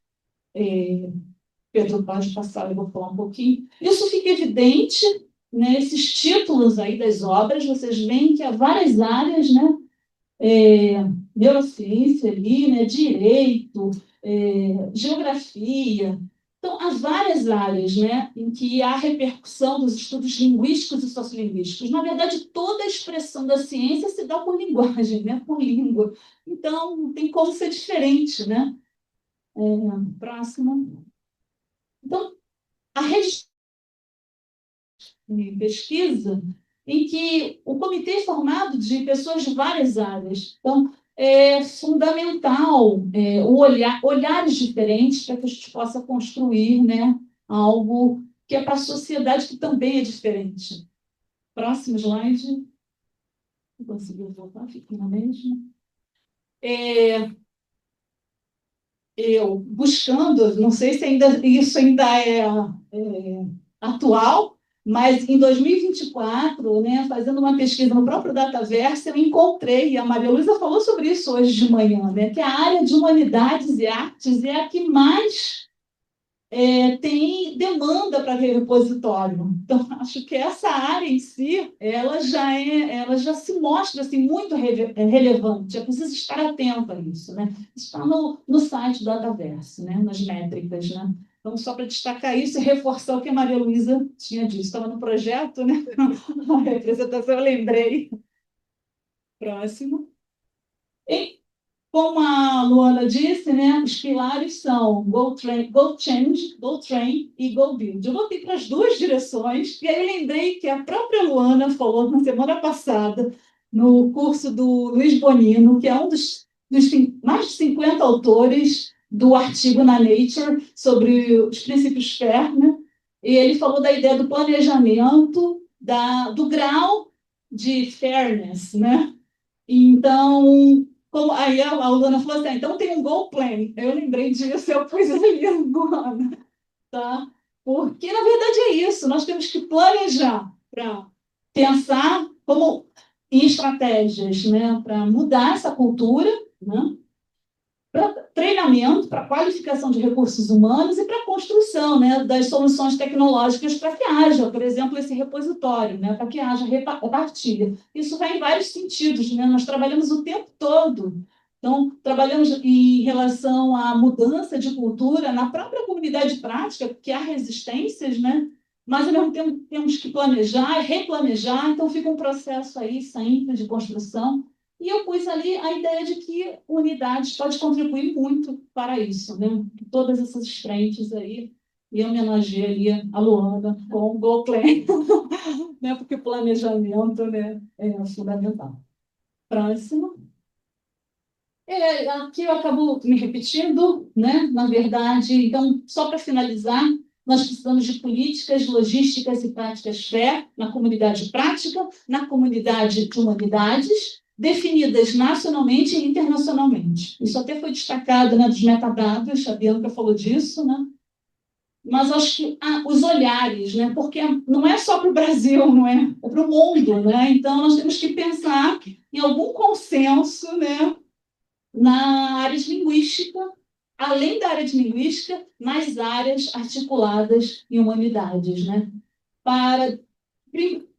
Pedro pode passar, eu vou falar um pouquinho. Isso fica evidente, né, esses títulos aí das obras, vocês veem que há várias áreas, né, neurociência ali, né, direito, geografia. Então, há várias áreas, né, em que há repercussão dos estudos linguísticos e sociolinguísticos. Na verdade, toda a expressão da ciência se dá por linguagem, né, por língua. Então, não tem como ser diferente, né? Próximo. Então, a rede de pesquisa em que o comitê é formado de pessoas de várias áreas. Então, é fundamental olhares diferentes para que a gente possa construir, né, algo que é para a sociedade que também é diferente. Próximo slide. Não conseguiu voltar, fiquei na mesma. Eu buscando, não sei se isso ainda é atual, mas em 2024, né, fazendo uma pesquisa no próprio Dataverse, eu encontrei, e a Maria Luísa falou sobre isso hoje de manhã, né, que a área de humanidades e artes é a que mais tem demanda para repositório. Então, acho que essa área em si, ela já se mostra assim, muito relevante, é preciso estar atento a isso, né? Está no site do Dataverse, né? Nas métricas, né? Então, só para destacar isso e reforçar o que a Maria Luísa tinha dito. Estava no projeto, né? A representação, eu lembrei. Próximo. Como a Luana disse, né, os pilares são Go Change, Go Train e Go Build. Eu voltei para as duas direções, e aí eu lembrei que a própria Luana falou na semana passada, no curso do Luiz Bonino, que é um dos mais de 50 autores do artigo na Nature sobre os princípios FAIR, né? E ele falou da ideia do planejamento, do grau de fairness, né? Então, Aí a aluna falou assim, então tem um goal plan. Eu lembrei disso, eu pus ali agora, tá? Porque, na verdade, é isso. Nós temos que planejar para pensar como em estratégias, né, para mudar essa cultura, né, para treinamento, para qualificação de recursos humanos e para a construção, né, das soluções tecnológicas para que haja, por exemplo, esse repositório, né, para que haja partilha. Isso vai em vários sentidos, né? Nós trabalhamos o tempo todo. Então, trabalhamos em relação à mudança de cultura na própria comunidade prática, porque há resistências, né? Mas, ao mesmo tempo, temos que planejar e replanejar, então fica um processo aí sempre de construção. E eu pus ali a ideia de que unidades pode contribuir muito para isso, né? Todas essas frentes aí, e eu homenageei ali a Luana com o GoPlan, né? Porque o planejamento, né, é fundamental. Próximo. Aqui eu acabo me repetindo, né? Na verdade, então, só para finalizar, nós precisamos de políticas, logísticas e práticas FAIR na comunidade prática, na comunidade de humanidades, definidas nacionalmente e internacionalmente. Isso até foi destacado, né, dos metadados, a Bianca falou disso, né? Mas acho que os olhares, né? Porque não é só para o Brasil, não é? É para o mundo, né? Então, nós temos que pensar em algum consenso, né, na área de linguística, além da área de linguística, nas áreas articuladas em humanidades, né? Para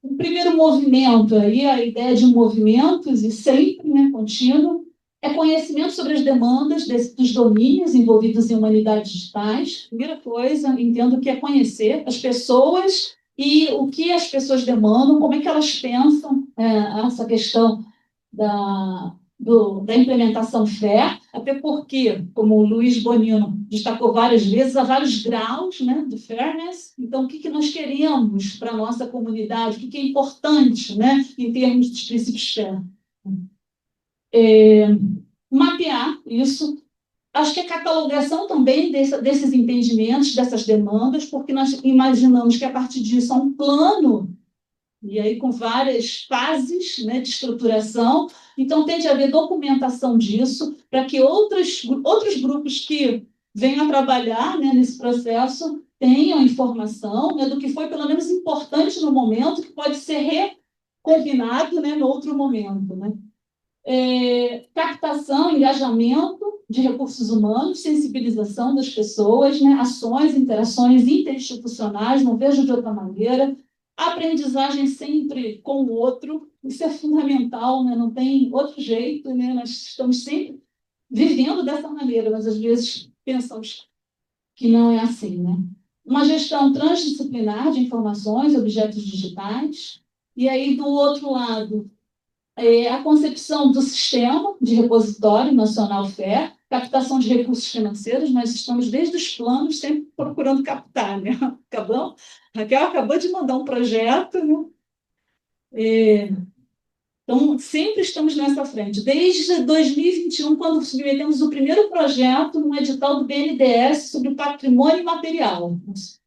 o primeiro movimento, aí, a ideia de movimentos, e sempre, né, contínuo, é conhecimento sobre as demandas dos domínios envolvidos em humanidades digitais. Primeira coisa, entendo que é conhecer as pessoas e o que as pessoas demandam, como é que elas pensam essa questão da implementação FAIR, até porque, como o Luiz Bonino destacou várias vezes, há vários graus, né, de fairness. Então, o que nós queremos para a nossa comunidade, o que é importante, né, em termos dos princípios FAIR. Mapear isso. Acho que a catalogação também desses entendimentos, dessas demandas, porque nós imaginamos que, a partir disso, há um plano, e aí com várias fases, né, de estruturação. Então, tem de haver documentação disso, para que outros grupos que venham a trabalhar, né, nesse processo tenham informação, né, do que foi, pelo menos, importante no momento, que pode ser recombinado, né, no outro momento, né? Captação, engajamento de recursos humanos, sensibilização das pessoas, né, ações, interações interinstitucionais, não vejo de outra maneira. Aprendizagem sempre com o outro, isso é fundamental, né? Não tem outro jeito, né? Nós estamos sempre vivendo dessa maneira, mas às vezes pensamos que não é assim, né? Uma gestão transdisciplinar de informações, objetos digitais, e aí, do outro lado, a concepção do sistema de repositório nacional FAIR, captação de recursos financeiros. Nós estamos, desde os planos, sempre procurando captar, né? Raquel acabou de mandar um projeto, né? Então, sempre estamos nessa frente. Desde 2021, quando submetemos o primeiro projeto no edital do BNDES sobre o patrimônio imaterial,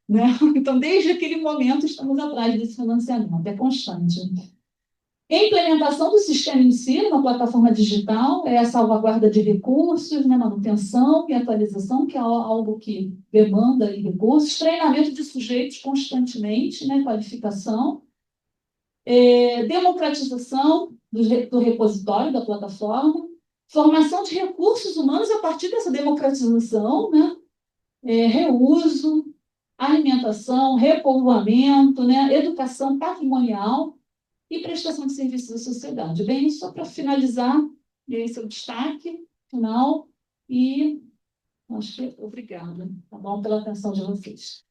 né? Então, desde aquele momento, estamos atrás desse financiamento, é constante. Implementação do sistema em si, numa plataforma digital, é a salvaguarda de recursos, né, manutenção e atualização, que é algo que demanda recursos, treinamento de sujeitos constantemente, né, qualificação, democratização do repositório da plataforma, formação de recursos humanos a partir dessa democratização, né, reuso, alimentação, repovoamento, né, educação patrimonial, e prestação de serviços à sociedade. Bem, só para finalizar, esse é o destaque final, e acho que obrigada, tá bom, pela atenção de vocês.